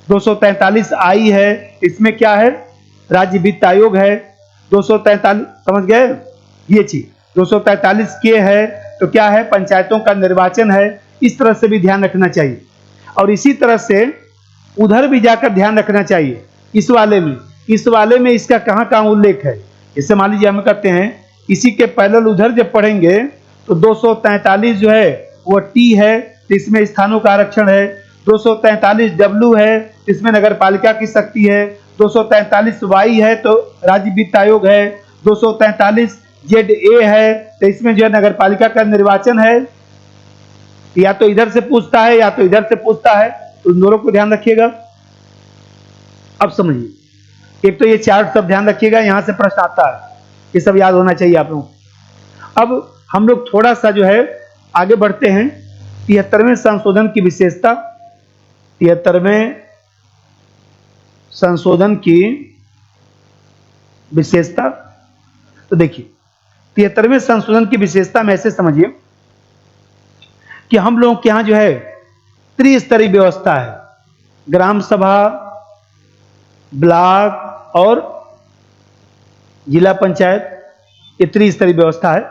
243 आई है, इसमें क्या है? राज्य वित्त आयोग है। 243 समझ गए ये चीज। 243 के है तो क्या है? पंचायतों का निर्वाचन है। इस तरह से भी ध्यान रखना चाहिए। और इसी तरह से उधर भी जाकर ध्यान रखना चाहिए। इस वाले में इसका कहाँ उल्लेख है? इससे मान लीजिए हम करते हैं इसी के पैरेलल उधर जब पढ़ेंगे तो 243 जो है वो टी है, तो इसमें स्थानों का आरक्षण है। 243 डब्ल्यू है, इसमें नगर पालिका की शक्ति है। 243 वाई है तो राज्य वित्त आयोग है। 243 जेड ए है तो इसमें जो है नगर पालिका का निर्वाचन है। या तो इधर से पूछता है या तो इधर से पूछता है, तो उन दोनों को ध्यान रखिएगा। अब समझिए, एक तो ये चार्ट सब ध्यान रखिएगा, यहां से प्रश्न आता है, ये सब याद होना चाहिए आप लोग। अब हम लोग थोड़ा सा जो है आगे बढ़ते हैं। 73वें संशोधन की विशेषता। 73वें संशोधन की विशेषता। तो देखिए 73वें संशोधन की विशेषता में ऐसे समझिए कि हम लोगों के यहां जो है त्रिस्तरीय व्यवस्था है, ग्राम सभा, ब्लॉक और जिला पंचायत, ये त्रिस्तरीय व्यवस्था है।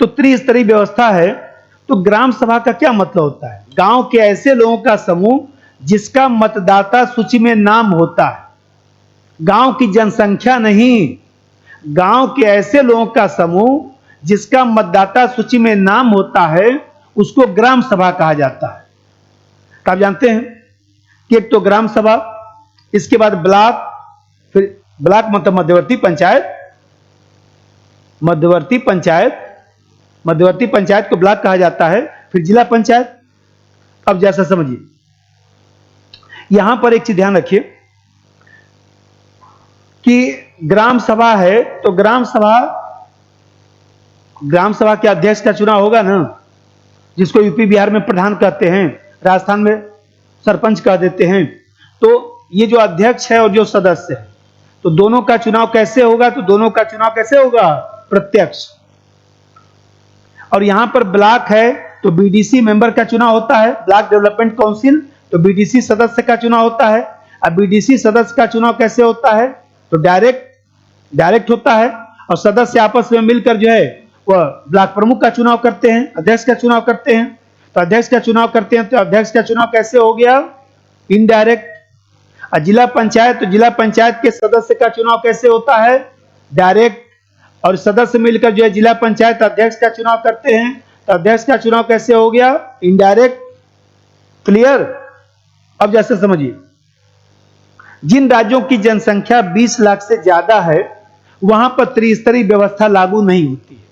तो त्रिस्तरीय व्यवस्था है तो ग्राम सभा का क्या मतलब होता है? गांव के ऐसे लोगों का समूह जिसका मतदाता सूची में नाम होता है, गांव की जनसंख्या नहीं, गांव के ऐसे लोगों का समूह जिसका मतदाता सूची में नाम होता है उसको ग्राम सभा कहा जाता है। तो आप जानते हैं कि एक तो ग्राम सभा, इसके बाद ब्लॉक, फिर ब्लॉक मतलब मध्यवर्ती पंचायत, मध्यवर्ती पंचायत, मध्यवर्ती पंचायत को ब्लॉक कहा जाता है, फिर जिला पंचायत। अब जैसा समझिए, यहां पर एक चीज ध्यान रखिए कि ग्राम सभा है तो ग्राम सभा के अध्यक्ष का चुनाव होगा ना, जिसको यूपी बिहार में प्रधान कहते हैं, राजस्थान में सरपंच कह देते हैं। तो ये जो अध्यक्ष है और जो सदस्य है, तो दोनों का चुनाव कैसे होगा? तो दोनों का चुनाव कैसे होगा? प्रत्यक्ष। और यहां पर ब्लॉक है तो बीडीसी मेंबर का चुनाव होता है, ब्लॉक डेवलपमेंट काउंसिल, तो बीडीसी सदस्य का चुनाव होता है। अब बीडीसी सदस्य का चुनाव कैसे होता है? तो डायरेक्ट होता है, और सदस्य आपस में मिलकर जो है वह ब्लॉक प्रमुख का चुनाव करते हैं, अध्यक्ष का चुनाव करते हैं। तो अध्यक्ष का चुनाव करते हैं, तो अध्यक्ष का चुनाव कैसे हो गया? इनडायरेक्ट। और जिला पंचायत, तो जिला पंचायत के सदस्य का चुनाव कैसे होता है? डायरेक्ट। और सदस्य मिलकर जो है जिला पंचायत अध्यक्ष का चुनाव करते हैं, तो अध्यक्ष का चुनाव कैसे हो गया? इनडायरेक्ट। क्लियर? अब जैसे समझिए, जिन राज्यों की जनसंख्या 20 लाख से ज्यादा है वहां पर त्रिस्तरीय व्यवस्था लागू नहीं होती है।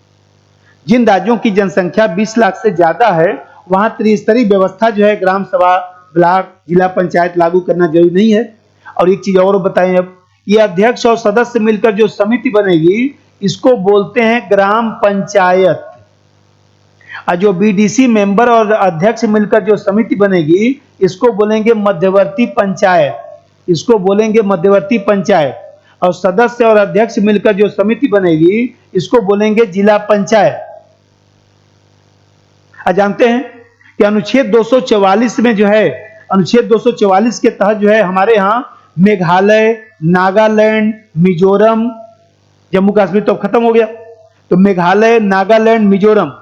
जिन राज्यों की जनसंख्या 20 लाख से ज्यादा है वहां त्रिस्तरीय व्यवस्था जो है ग्राम सभा, ब्लॉक, जिला पंचायत लागू करना जरूरी नहीं है। और एक चीज और बताएं, अब ये अध्यक्ष और सदस्य मिलकर जो समिति बनेगी इसको बोलते हैं ग्राम पंचायत। और जो बीडीसी मेंबर और अध्यक्ष मिलकर जो समिति बनेगी इसको बोलेंगे मध्यवर्ती पंचायत, इसको बोलेंगे मध्यवर्ती पंचायत। और सदस्य और अध्यक्ष मिलकर जो समिति बनेगी इसको बोलेंगे जिला पंचायत। जानते हैं कि अनुच्छेद 244 में जो है, अनुच्छेद 244 के तहत जो है हमारे यहाँ मेघालय, नागालैंड, मिजोरम, जम्मू कश्मीर तो खत्म हो गया, तो मेघालय, नागालैंड, मिजोरम,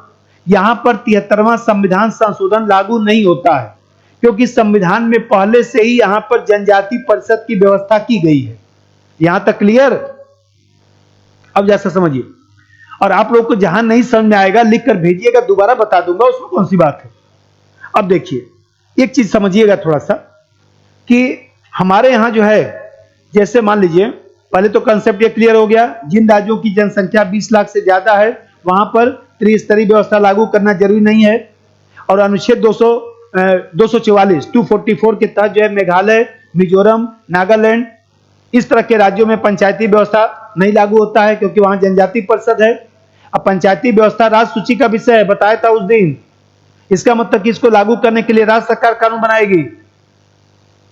यहां पर 73वां संविधान संशोधन लागू नहीं होता है, क्योंकि संविधान में पहले से ही यहां पर जनजाति परिषद की व्यवस्था की गई है। यहां तक क्लियर? अब जैसा समझिए, और आप लोग को जहां नहीं समझ में आएगा लिख कर भेजिएगा, दोबारा बता दूंगा, उसमें कौन सी बात है। अब देखिए एक चीज समझिएगा थोड़ा सा कि हमारे यहां जो है, जैसे मान लीजिए पहले तो कंसेप्ट ये क्लियर हो गया, जिन राज्यों की जनसंख्या 20 लाख से ज्यादा है वहां पर त्रिस्तरीय व्यवस्था लागू करना जरूरी नहीं है। और अनुच्छेद 244 244 के तहत जो है मेघालय, मिजोरम, नागालैंड, इस तरह के राज्यों में पंचायती व्यवस्था नहीं लागू होता है, क्योंकि वहां जनजाति परिषद है। अब पंचायती व्यवस्था राज्य सूची का विषय है, बताया था उस दिन। इसका मतलब कि इसको लागू करने के लिए राज्य सरकार कानून बनाएगी।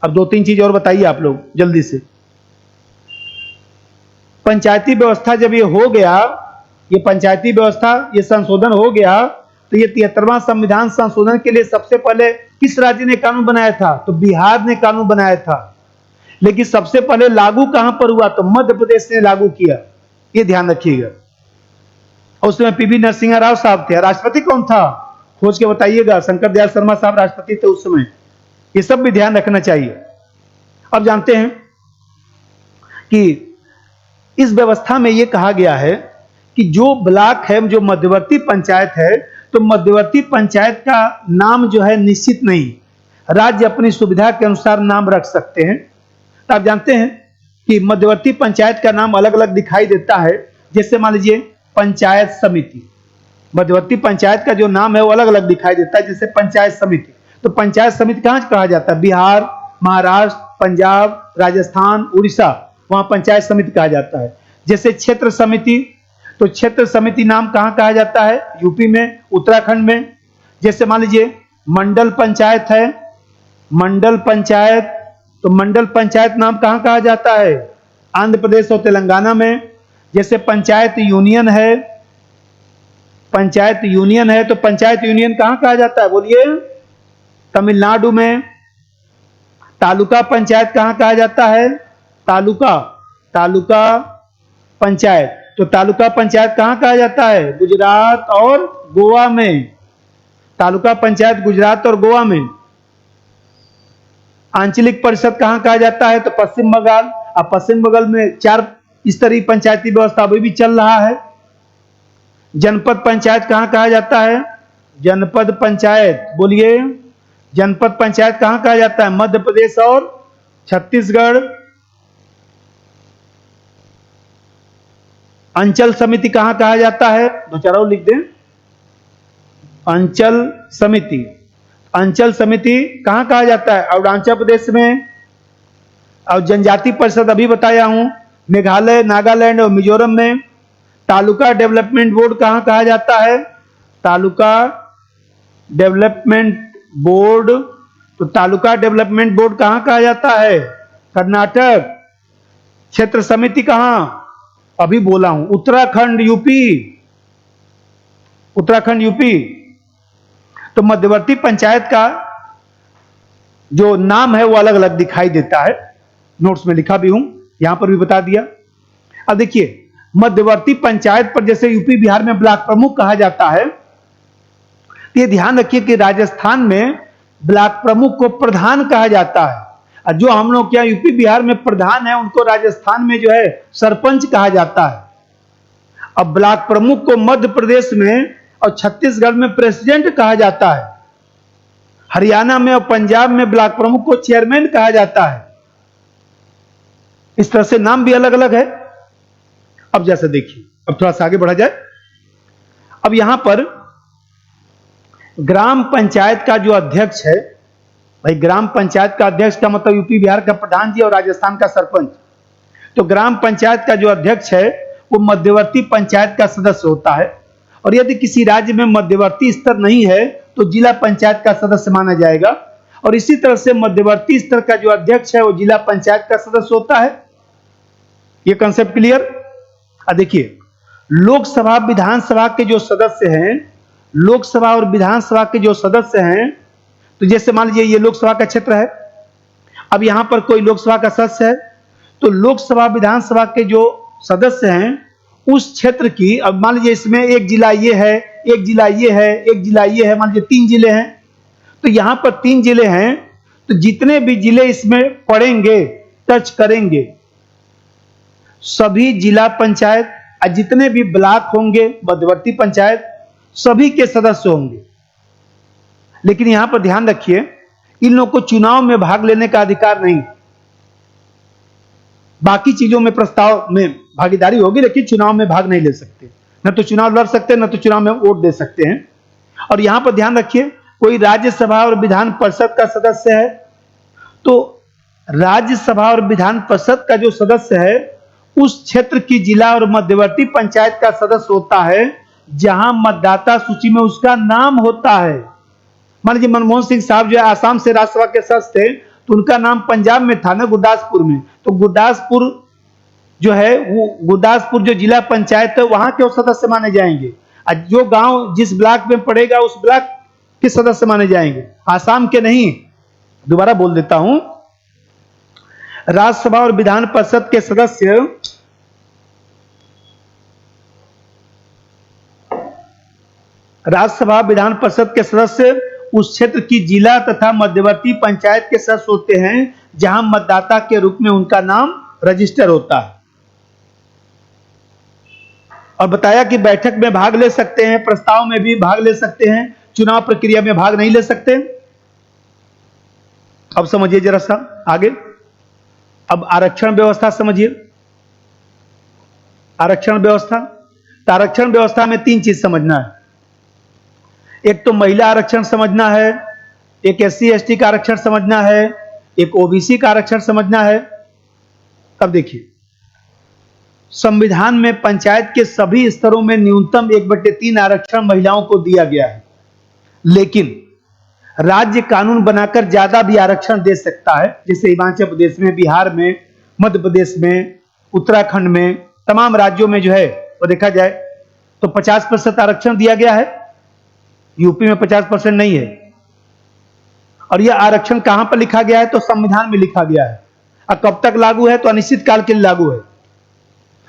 अब 2-3 चीज और बताइए आप लोग जल्दी से। पंचायती व्यवस्था जब ये हो गया, ये पंचायती व्यवस्था, ये संशोधन हो गया, तो ये 73वां संविधान संशोधन के लिए सबसे पहले किस राज्य ने कानून बनाया था? तो बिहार ने कानून बनाया था। लेकिन सबसे पहले लागू कहां पर हुआ? तो मध्य प्रदेश ने लागू किया, ये ध्यान रखिएगा। उस समय पीवी नरसिंह राव साहब थे। राष्ट्रपति कौन था? खोज के बताइएगा, शंकर दयाल शर्मा साहब राष्ट्रपति थे उस समय। ये सब भी ध्यान रखना चाहिए। अब जानते हैं कि इस व्यवस्था में यह कहा गया है कि जो ब्लॉक है, जो मध्यवर्ती पंचायत है, तो मध्यवर्ती पंचायत का नाम जो है निश्चित नहीं, राज्य अपनी सुविधा के अनुसार नाम रख सकते हैं। तो आप जानते हैं कि मध्यवर्ती पंचायत का नाम अलग अलग दिखाई देता है। जैसे मान लीजिए पंचायत समिति, मध्यवर्ती पंचायत का जो नाम है वो अलग अलग दिखाई देता है। जैसे पंचायत समिति, तो पंचायत समिति कहां कहा जाता है? बिहार, महाराष्ट्र, पंजाब, राजस्थान, उड़ीसा, वहां पंचायत समिति कहा जाता है। जैसे क्षेत्र समिति, तो क्षेत्र समिति नाम कहां कहा जाता है? यूपी में, उत्तराखंड में। जैसे मान लीजिए मंडल पंचायत है, मंडल पंचायत, तो मंडल पंचायत नाम कहां कहा जाता है? आंध्र प्रदेश और तेलंगाना में। जैसे पंचायत यूनियन है, पंचायत यूनियन है, तो पंचायत यूनियन कहां कहा जाता है? बोलिए। तमिलनाडु में। तालुका पंचायत कहां कहा जाता है? तालुका, तालुका पंचायत। तो तालुका पंचायत कहां कहा जाता है? गुजरात और गोवा में। तालुका पंचायत गुजरात और गोवा में। आंचलिक परिषद कहां कहा जाता है? तो पश्चिम बंगाल। अब पश्चिम बंगाल में 4 स्तरीय पंचायती व्यवस्था अभी भी चल रहा है। जनपद पंचायत कहां कहा जाता है? जनपद पंचायत, बोलिए। जनपद पंचायत कहां कहा जाता है? मध्य प्रदेश और छत्तीसगढ़। अंचल समिति कहां कहा जाता है? दो चार और लिख दें। अंचल समिति, अंचल समिति कहां कहा जाता है? अरुणाचल प्रदेश में। और जनजाति परिषद अभी बताया हूं, मेघालय, नागालैंड और मिजोरम में। तालुका डेवलपमेंट बोर्ड कहां कहा जाता है? Taluka development board. तो तालुका डेवलपमेंट बोर्ड कहां कहा जाता है? कर्नाटक। क्षेत्र समिति कहां? अभी बोला हूं, उत्तराखंड, यूपी। उत्तराखंड, यूपी। तो मध्यवर्ती पंचायत का जो नाम है वो अलग अलग दिखाई देता है। नोट्स में लिखा भी हूं, यहां पर भी बता दिया। अब देखिए, मध्यवर्ती पंचायत पर जैसे यूपी बिहार में ब्लॉक प्रमुख कहा जाता है, तो ये ध्यान रखिए कि राजस्थान में ब्लॉक प्रमुख को प्रधान कहा जाता है। और जो हम लोग क्या यूपी बिहार में प्रधान है, उनको राजस्थान में जो है सरपंच कहा जाता है। अब ब्लॉक प्रमुख को मध्य प्रदेश में और छत्तीसगढ़ में प्रेसिडेंट कहा जाता है। हरियाणा में और पंजाब में ब्लॉक प्रमुख को चेयरमैन कहा जाता है। इस तरह से नाम भी अलग अलग है। अब जैसे देखिए, अब थोड़ा सा आगे बढ़ा जाए। अब यहां पर ग्राम पंचायत का जो अध्यक्ष है, भाई ग्राम पंचायत का अध्यक्ष का मतलब यूपी बिहार का प्रधान जी और राजस्थान का सरपंच। तो ग्राम पंचायत का जो अध्यक्ष है वो मध्यवर्ती पंचायत का सदस्य होता है। और यदि किसी राज्य में मध्यवर्ती स्तर नहीं है तो जिला पंचायत का सदस्य माना जाएगा। और इसी तरह से मध्यवर्ती स्तर का जो अध्यक्ष है वो जिला पंचायत का सदस्य होता है। ये कंसेप्ट क्लियर? देखिए, लोकसभा विधानसभा के जो सदस्य हैं, लोकसभा और विधानसभा के जो सदस्य हैं, तो जैसे मान लीजिए ये लोकसभा का क्षेत्र है। अब यहां पर कोई लोकसभा का सदस्य है, तो लोकसभा विधानसभा के जो सदस्य हैं उस क्षेत्र की, अब मान लीजिए इसमें एक जिला ये है, एक जिला ये है, एक जिला ये है, मान लीजिए 3 जिले हैं। तो यहां पर 3 जिले हैं, तो जितने भी जिले इसमें पड़ेंगे, टच करेंगे, सभी जिला पंचायत और जितने भी ब्लॉक होंगे मध्यवर्ती पंचायत, सभी के सदस्य होंगे। लेकिन यहां पर ध्यान रखिए, इन लोगों को चुनाव में भाग लेने का अधिकार नहीं। बाकी चीजों में प्रस्ताव में भागीदारी होगी, लेकिन चुनाव में भाग नहीं ले सकते। न तो चुनाव लड़ सकते, न तो चुनाव में वोट दे सकते हैं। और यहां पर ध्यान रखिए, कोई राज्यसभा और विधान परिषद का सदस्य है, तो राज्यसभा और विधान परिषद का जो सदस्य है उस क्षेत्र की जिला और मध्यवर्ती पंचायत का सदस्य होता है जहां मतदाता सूची में उसका नाम होता है। मान लीजिए मनमोहन सिंह साहब जो है आसाम से राज्यसभा के सदस्य थे, तो उनका नाम पंजाब में था ना, गुरदासपुर में। तो गुरदासपुर जो है, वो गुरदासपुर जो जिला पंचायत है वहां के सदस्य माने जाएंगे। और जो गांव जिस ब्लॉक में पड़ेगा उस ब्लॉक के सदस्य माने जाएंगे, आसाम के नहीं। दोबारा बोल देता हूं, राज्यसभा और विधान परिषद के सदस्य राज्यसभा विधान परिषद के सदस्य उस क्षेत्र की जिला तथा मध्यवर्ती पंचायत के सदस्य होते हैं जहां मतदाता के रूप में उनका नाम रजिस्टर होता है। और बताया कि बैठक में भाग ले सकते हैं, प्रस्ताव में भी भाग ले सकते हैं, चुनाव प्रक्रिया में भाग नहीं ले सकते। अब समझिए जरा सा आगे। अब आरक्षण व्यवस्था समझिए। आरक्षण व्यवस्था, तो आरक्षण व्यवस्था में 3 चीज समझना है। एक तो महिला आरक्षण समझना है, एक SC ST का आरक्षण समझना है, एक OBC का आरक्षण समझना है। अब देखिए, संविधान में पंचायत के सभी स्तरों में न्यूनतम 1/3 आरक्षण महिलाओं को दिया गया है। लेकिन राज्य कानून बनाकर ज्यादा भी आरक्षण दे सकता है, जैसे हिमाचल प्रदेश में, बिहार में, मध्य प्रदेश में, उत्तराखंड में, तमाम राज्यों में जो है वो देखा जाए तो 50% आरक्षण दिया गया है। यूपी में 50% नहीं है। और यह आरक्षण कहां पर लिखा गया है? तो संविधान में लिखा गया है। और कब तक लागू है? तो अनिश्चित काल के लिए लागू है।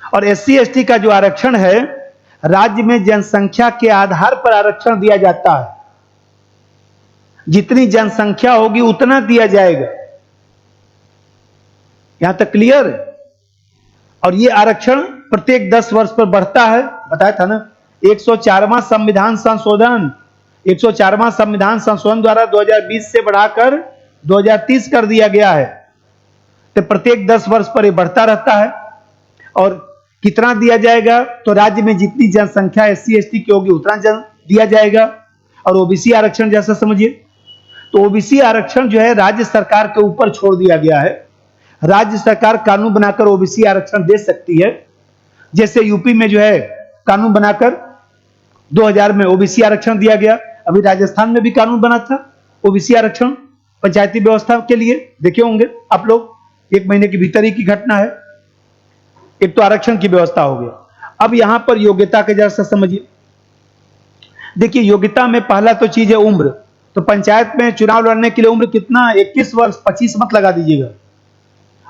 और SC ST का जो आरक्षण है, राज्य में जनसंख्या के आधार पर आरक्षण दिया जाता है। जितनी जनसंख्या होगी उतना दिया जाएगा। यहां तक क्लियर? और यह आरक्षण प्रत्येक 10 वर्ष पर बढ़ता है। बताया था ना, 104वां संविधान संशोधन 104वां संविधान संशोधन द्वारा 2020 से बढ़ाकर 2030 कर दिया गया है। तो प्रत्येक 10 वर्ष पर यह बढ़ता रहता है। और कितना दिया जाएगा? तो राज्य में जितनी जनसंख्या SC ST की होगी उतना दिया जाएगा। और OBC आरक्षण जैसा समझिए, तो OBC आरक्षण जो है राज्य सरकार के ऊपर छोड़ दिया गया है। राज्य सरकार कानून बनाकर OBC आरक्षण दे सकती है। जैसे यूपी में जो है कानून बनाकर 2000 में OBC आरक्षण दिया गया। अभी राजस्थान में भी कानून बना था OBC आरक्षण पंचायती व्यवस्था के लिए, देखे होंगे आप लोग, 1 महीने के भीतर ही की घटना है। एक तो आरक्षण की व्यवस्था हो गया। अब यहां पर योग्यता के जैसा समझिए। देखिए, योग्यता में पहला तो चीज है उम्र। तो पंचायत में चुनाव लड़ने के लिए उम्र कितना? 21 वर्ष, 25 मत लगा दीजिएगा।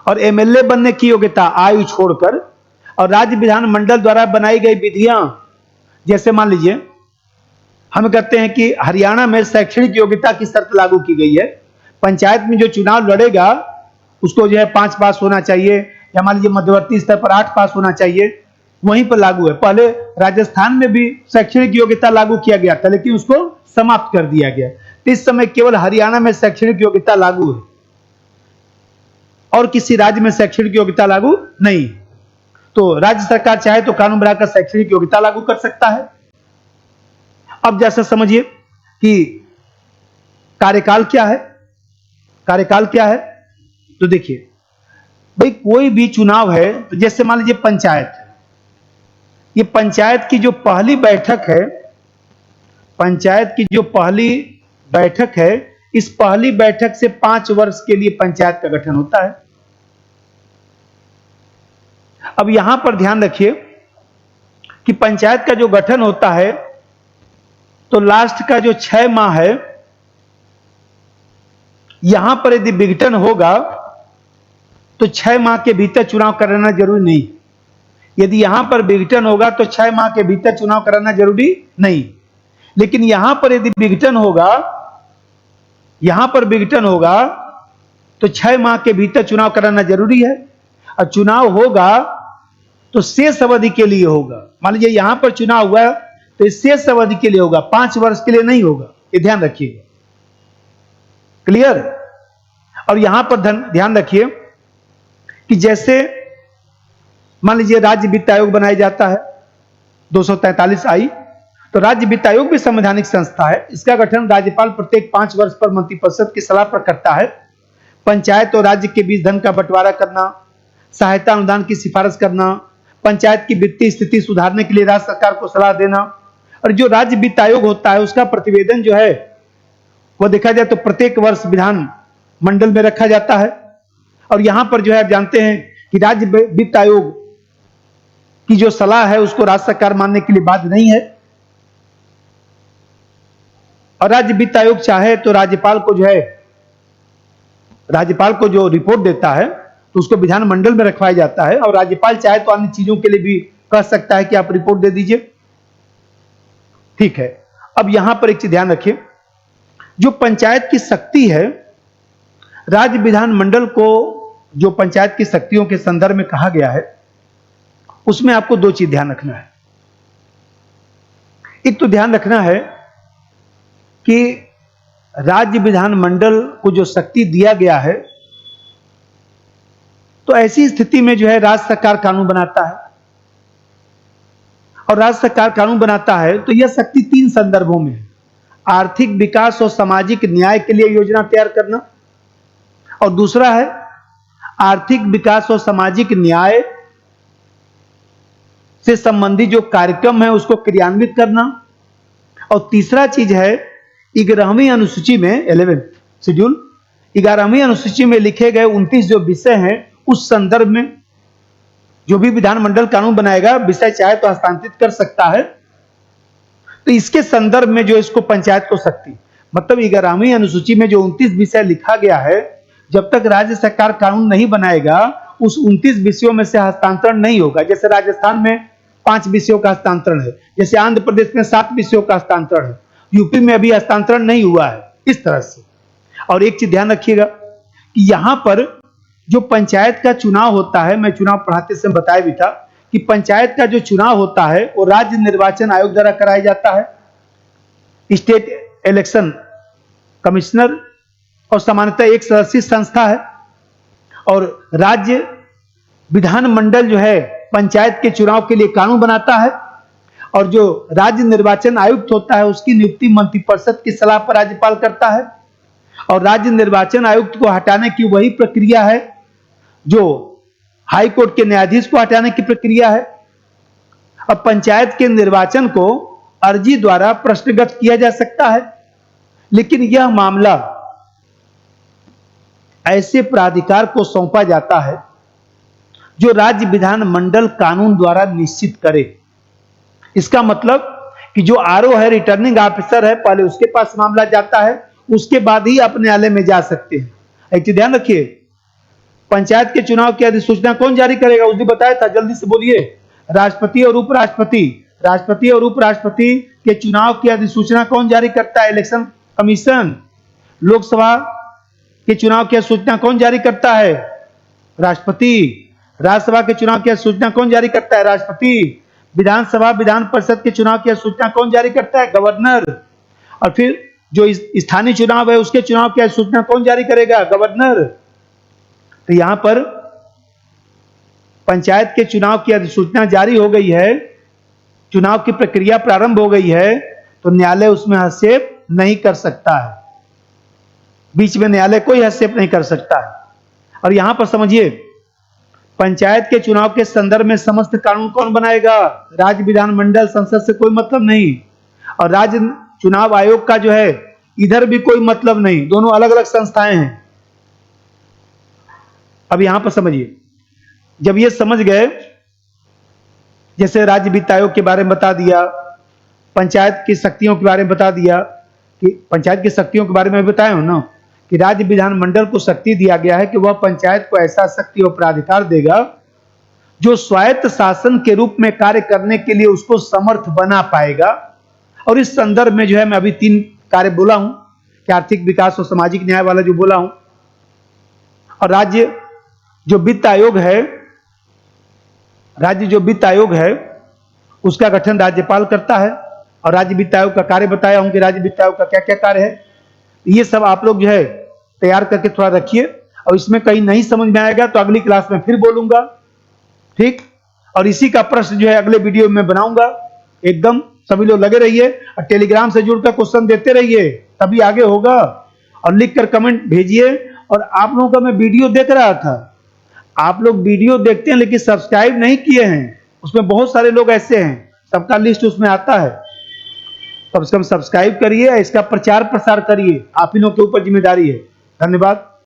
और MLA बनने की योग्यता आयु छोड़कर, और राज्य विधानमंडल द्वारा बनाई गई विधियां, जैसे मान लीजिए हम कहते हैं कि हरियाणा में शैक्षणिक योग्यता की शर्त लागू की गई है। पंचायत में जो चुनाव लड़ेगा उसको जो है 5 पास होना चाहिए, या मान लीजिए मध्यवर्ती स्तर पर 8 पास होना चाहिए, वहीं पर लागू है। पहले राजस्थान में भी शैक्षणिक योग्यता लागू किया गया था, लेकिन उसको समाप्त कर दिया गया। इस समय केवल हरियाणा में शैक्षणिक योग्यता लागू है और किसी राज्य में शैक्षणिक योग्यता लागू नहीं। तो राज्य सरकार चाहे तो कानून बनाकर शैक्षणिक योग्यता लागू कर सकता है। अब जैसा समझिए कि कार्यकाल क्या है। कार्यकाल क्या है? तो देखिए भाई, कोई भी चुनाव है, तो जैसे मान लीजिए पंचायत, ये पंचायत की जो पहली बैठक है, पंचायत की जो पहली बैठक है, इस पहली बैठक से 5 वर्ष के लिए पंचायत का गठन होता है। अब यहां पर ध्यान रखिए कि पंचायत का जो गठन होता है, तो लास्ट का जो 6 माह है, यहां पर यदि विघटन होगा तो 6 माह के भीतर चुनाव कराना जरूरी नहीं। यदि यहां पर विघटन होगा तो 6 माह के भीतर चुनाव कराना जरूरी नहीं। लेकिन यहां पर यदि विघटन होगा, यहां पर विघटन होगा तो 6 माह के भीतर चुनाव कराना जरूरी है। और चुनाव होगा तो शेष अवधि के लिए होगा। मान लीजिए यहां पर चुनाव हुआ तो इस शेष अवधि के लिए होगा, 5 वर्ष के लिए नहीं होगा। ये ध्यान रखिएगा। क्लियर? और यहां पर ध्यान रखिए कि जैसे मान लीजिए राज्य वित्त आयोग बनाया जाता है, 243 आई, तो राज्य वित्त आयोग भी संवैधानिक संस्था है। इसका गठन राज्यपाल प्रत्येक 5 वर्ष पर मंत्रिपरिषद की सलाह पर करता है। पंचायत और राज्य के बीच धन का बंटवारा करना, सहायता अनुदान की सिफारिश करना, पंचायत की वित्तीय स्थिति सुधारने के लिए राज्य सरकार को सलाह देना। और जो राज्य वित्त आयोग होता है उसका प्रतिवेदन जो है वो देखा जाए तो प्रत्येक वर्ष विधान मंडल में रखा जाता है। और यहां पर जो है आप जानते हैं कि राज्य वित्त आयोग की जो सलाह है उसको राज्य सरकार मानने के लिए बाध्य नहीं है। और राज्य वित्त आयोग चाहे तो राज्यपाल को जो है, राज्यपाल को जो रिपोर्ट देता है तो उसको विधानमंडल में रखवाया जाता है। और राज्यपाल चाहे तो अन्य चीजों के लिए भी कह सकता है कि आप रिपोर्ट दे दीजिए। ठीक है। अब यहां पर एक चीज ध्यान रखिए, जो पंचायत की शक्ति है, राज्य विधानमंडल को जो पंचायत की शक्तियों के संदर्भ में कहा गया है, उसमें आपको 2 चीज ध्यान रखना है। एक तो ध्यान रखना है कि राज्य विधानमंडल को जो शक्ति दिया गया है, तो ऐसी स्थिति में जो है राज्य सरकार कानून बनाता है। और राज्य सरकार कानून बनाता है तो यह शक्ति 3 संदर्भों में है। आर्थिक विकास और सामाजिक न्याय के लिए योजना तैयार करना, और दूसरा है आर्थिक विकास और सामाजिक न्याय से संबंधित जो कार्यक्रम है उसको क्रियान्वित करना, और तीसरा चीज है 11वीं अनुसूची में 11 शेड्यूल 11वीं अनुसूची में लिखे गए 29 जो विषय हैं उस संदर्भ में जो भी विधानमंडल कानून बनाएगा विषय चाहे तो हस्तांतरित कर सकता है। तो इसके संदर्भ में जो इसको पंचायत को शक्ति, मतलब 11वीं अनुसूची में जो 29 विषय लिखा गया है, जब तक राज्य सरकार कानून नहीं बनाएगा उस 29 विषयों में से हस्तांतरण नहीं होगा। जैसे राजस्थान में 5 विषयों का हस्तांतरण है, जैसे आंध्र प्रदेश में 7 विषयों का हस्तांतरण है, यूपी में अभी हस्तांतरण नहीं हुआ है, इस तरह से। और एक चीज ध्यान रखिएगा कि यहां पर जो पंचायत का चुनाव होता है, मैं चुनाव पढ़ाते समय बताया भी था कि पंचायत का जो चुनाव होता है वो राज्य निर्वाचन आयोग द्वारा कराया जाता है। स्टेट इलेक्शन कमिश्नर और सामान्यतः एक सदस्यीय संस्था है, और राज्य विधानमंडल जो है पंचायत के चुनाव के लिए कानून बनाता है, और जो राज्य निर्वाचन आयुक्त होता है उसकी नियुक्ति मंत्रिपरिषद की सलाह पर राज्यपाल करता है। और राज्य निर्वाचन आयुक्त को हटाने की वही प्रक्रिया है जो हाई कोर्ट के न्यायाधीश को हटाने की प्रक्रिया है। अब पंचायत के निर्वाचन को अर्जी द्वारा प्रश्नगत किया जा सकता है, लेकिन यह मामला ऐसे प्राधिकार को सौंपा जाता है जो राज्य विधानमंडल कानून द्वारा निश्चित करे। इसका मतलब कि जो आरओ है, रिटर्निंग ऑफिसर है, पहले उसके पास मामला जाता है, उसके बाद ही आप न्यायालय में जा सकते हैं। एक चीज ध्यान रखिए, पंचायत के चुनाव की अधिसूचना कौन जारी करेगा? उस दिन बताया था, जल्दी से बोलिए। राष्ट्रपति और उपराष्ट्रपति। राष्ट्रपति और उपराष्ट्रपति के चुनाव की अधिसूचना कौन जारी करता है? Election commission. लोकसभा के चुनाव की अधिसूचना कौन जारी करता है? राष्ट्रपति। राज्यसभा के चुनाव की अधिसूचना कौन जारी करता है? राष्ट्रपति। विधानसभा विधान परिषद के चुनाव की अधिसूचना कौन जारी करता है? गवर्नर। और फिर जो स्थानीय चुनाव है उसके चुनाव की अधिसूचना कौन जारी करेगा? गवर्नर। तो यहां पर पंचायत के चुनाव की अधिसूचना जारी हो गई है, चुनाव की प्रक्रिया प्रारंभ हो गई है, तो न्यायालय उसमें हस्तक्षेप नहीं कर सकता है। बीच में न्यायालय कोई हस्तक्षेप नहीं कर सकता है। और यहां पर समझिए, पंचायत के चुनाव के संदर्भ में समस्त कानून कौन बनाएगा? राज्य विधानमंडल, संसद से कोई मतलब नहीं। और राज्य चुनाव आयोग का जो है इधर भी कोई मतलब नहीं, दोनों अलग अलग संस्थाएं हैं। अब यहां पर समझिए, जब ये समझ गए, जैसे राज्य वित्त आयोग के बारे में बता दिया, पंचायत की शक्तियों के बारे में बता दिया, कि पंचायत की शक्तियों के बारे में बताया हूं ना, कि राज्य विधानमंडल को शक्ति दिया गया है कि वह पंचायत को ऐसा शक्ति और प्राधिकार देगा जो स्वायत्त शासन के रूप में कार्य करने के लिए उसको समर्थ बना पाएगा। और इस संदर्भ में जो है मैं अभी 3 कार्य बोला हूं कि आर्थिक विकास और सामाजिक न्याय वाला जो बोला हूं, और राज्य जो वित्त आयोग है, राज्य जो वित्त आयोग है उसका गठन राज्यपाल करता है। और राज्य वित्त आयोग का कार्य बताया हूं कि राज्य वित्त आयोग का क्या क्या कार्य है। ये सब आप लोग जो है तैयार करके थोड़ा रखिए, और इसमें कहीं नहीं समझ में आएगा तो अगली क्लास में फिर बोलूंगा, ठीक। और इसी का प्रश्न जो है अगले वीडियो में बनाऊंगा। एकदम सभी लोग लगे रहिए और टेलीग्राम से जुड़कर क्वेश्चन देते रहिए, तभी आगे होगा। और लिखकर कमेंट भेजिए। और आप लोगों का मैं वीडियो देख रहा था, आप लोग वीडियो देखते हैं लेकिन सब्सक्राइब नहीं किए हैं, उसमें बहुत सारे लोग ऐसे हैं, सबका लिस्ट उसमें आता है। कम से कम सब्सक्राइब करिए, इसका प्रचार प्रसार करिए, आप ही लोगों के ऊपर जिम्मेदारी है। धन्यवाद।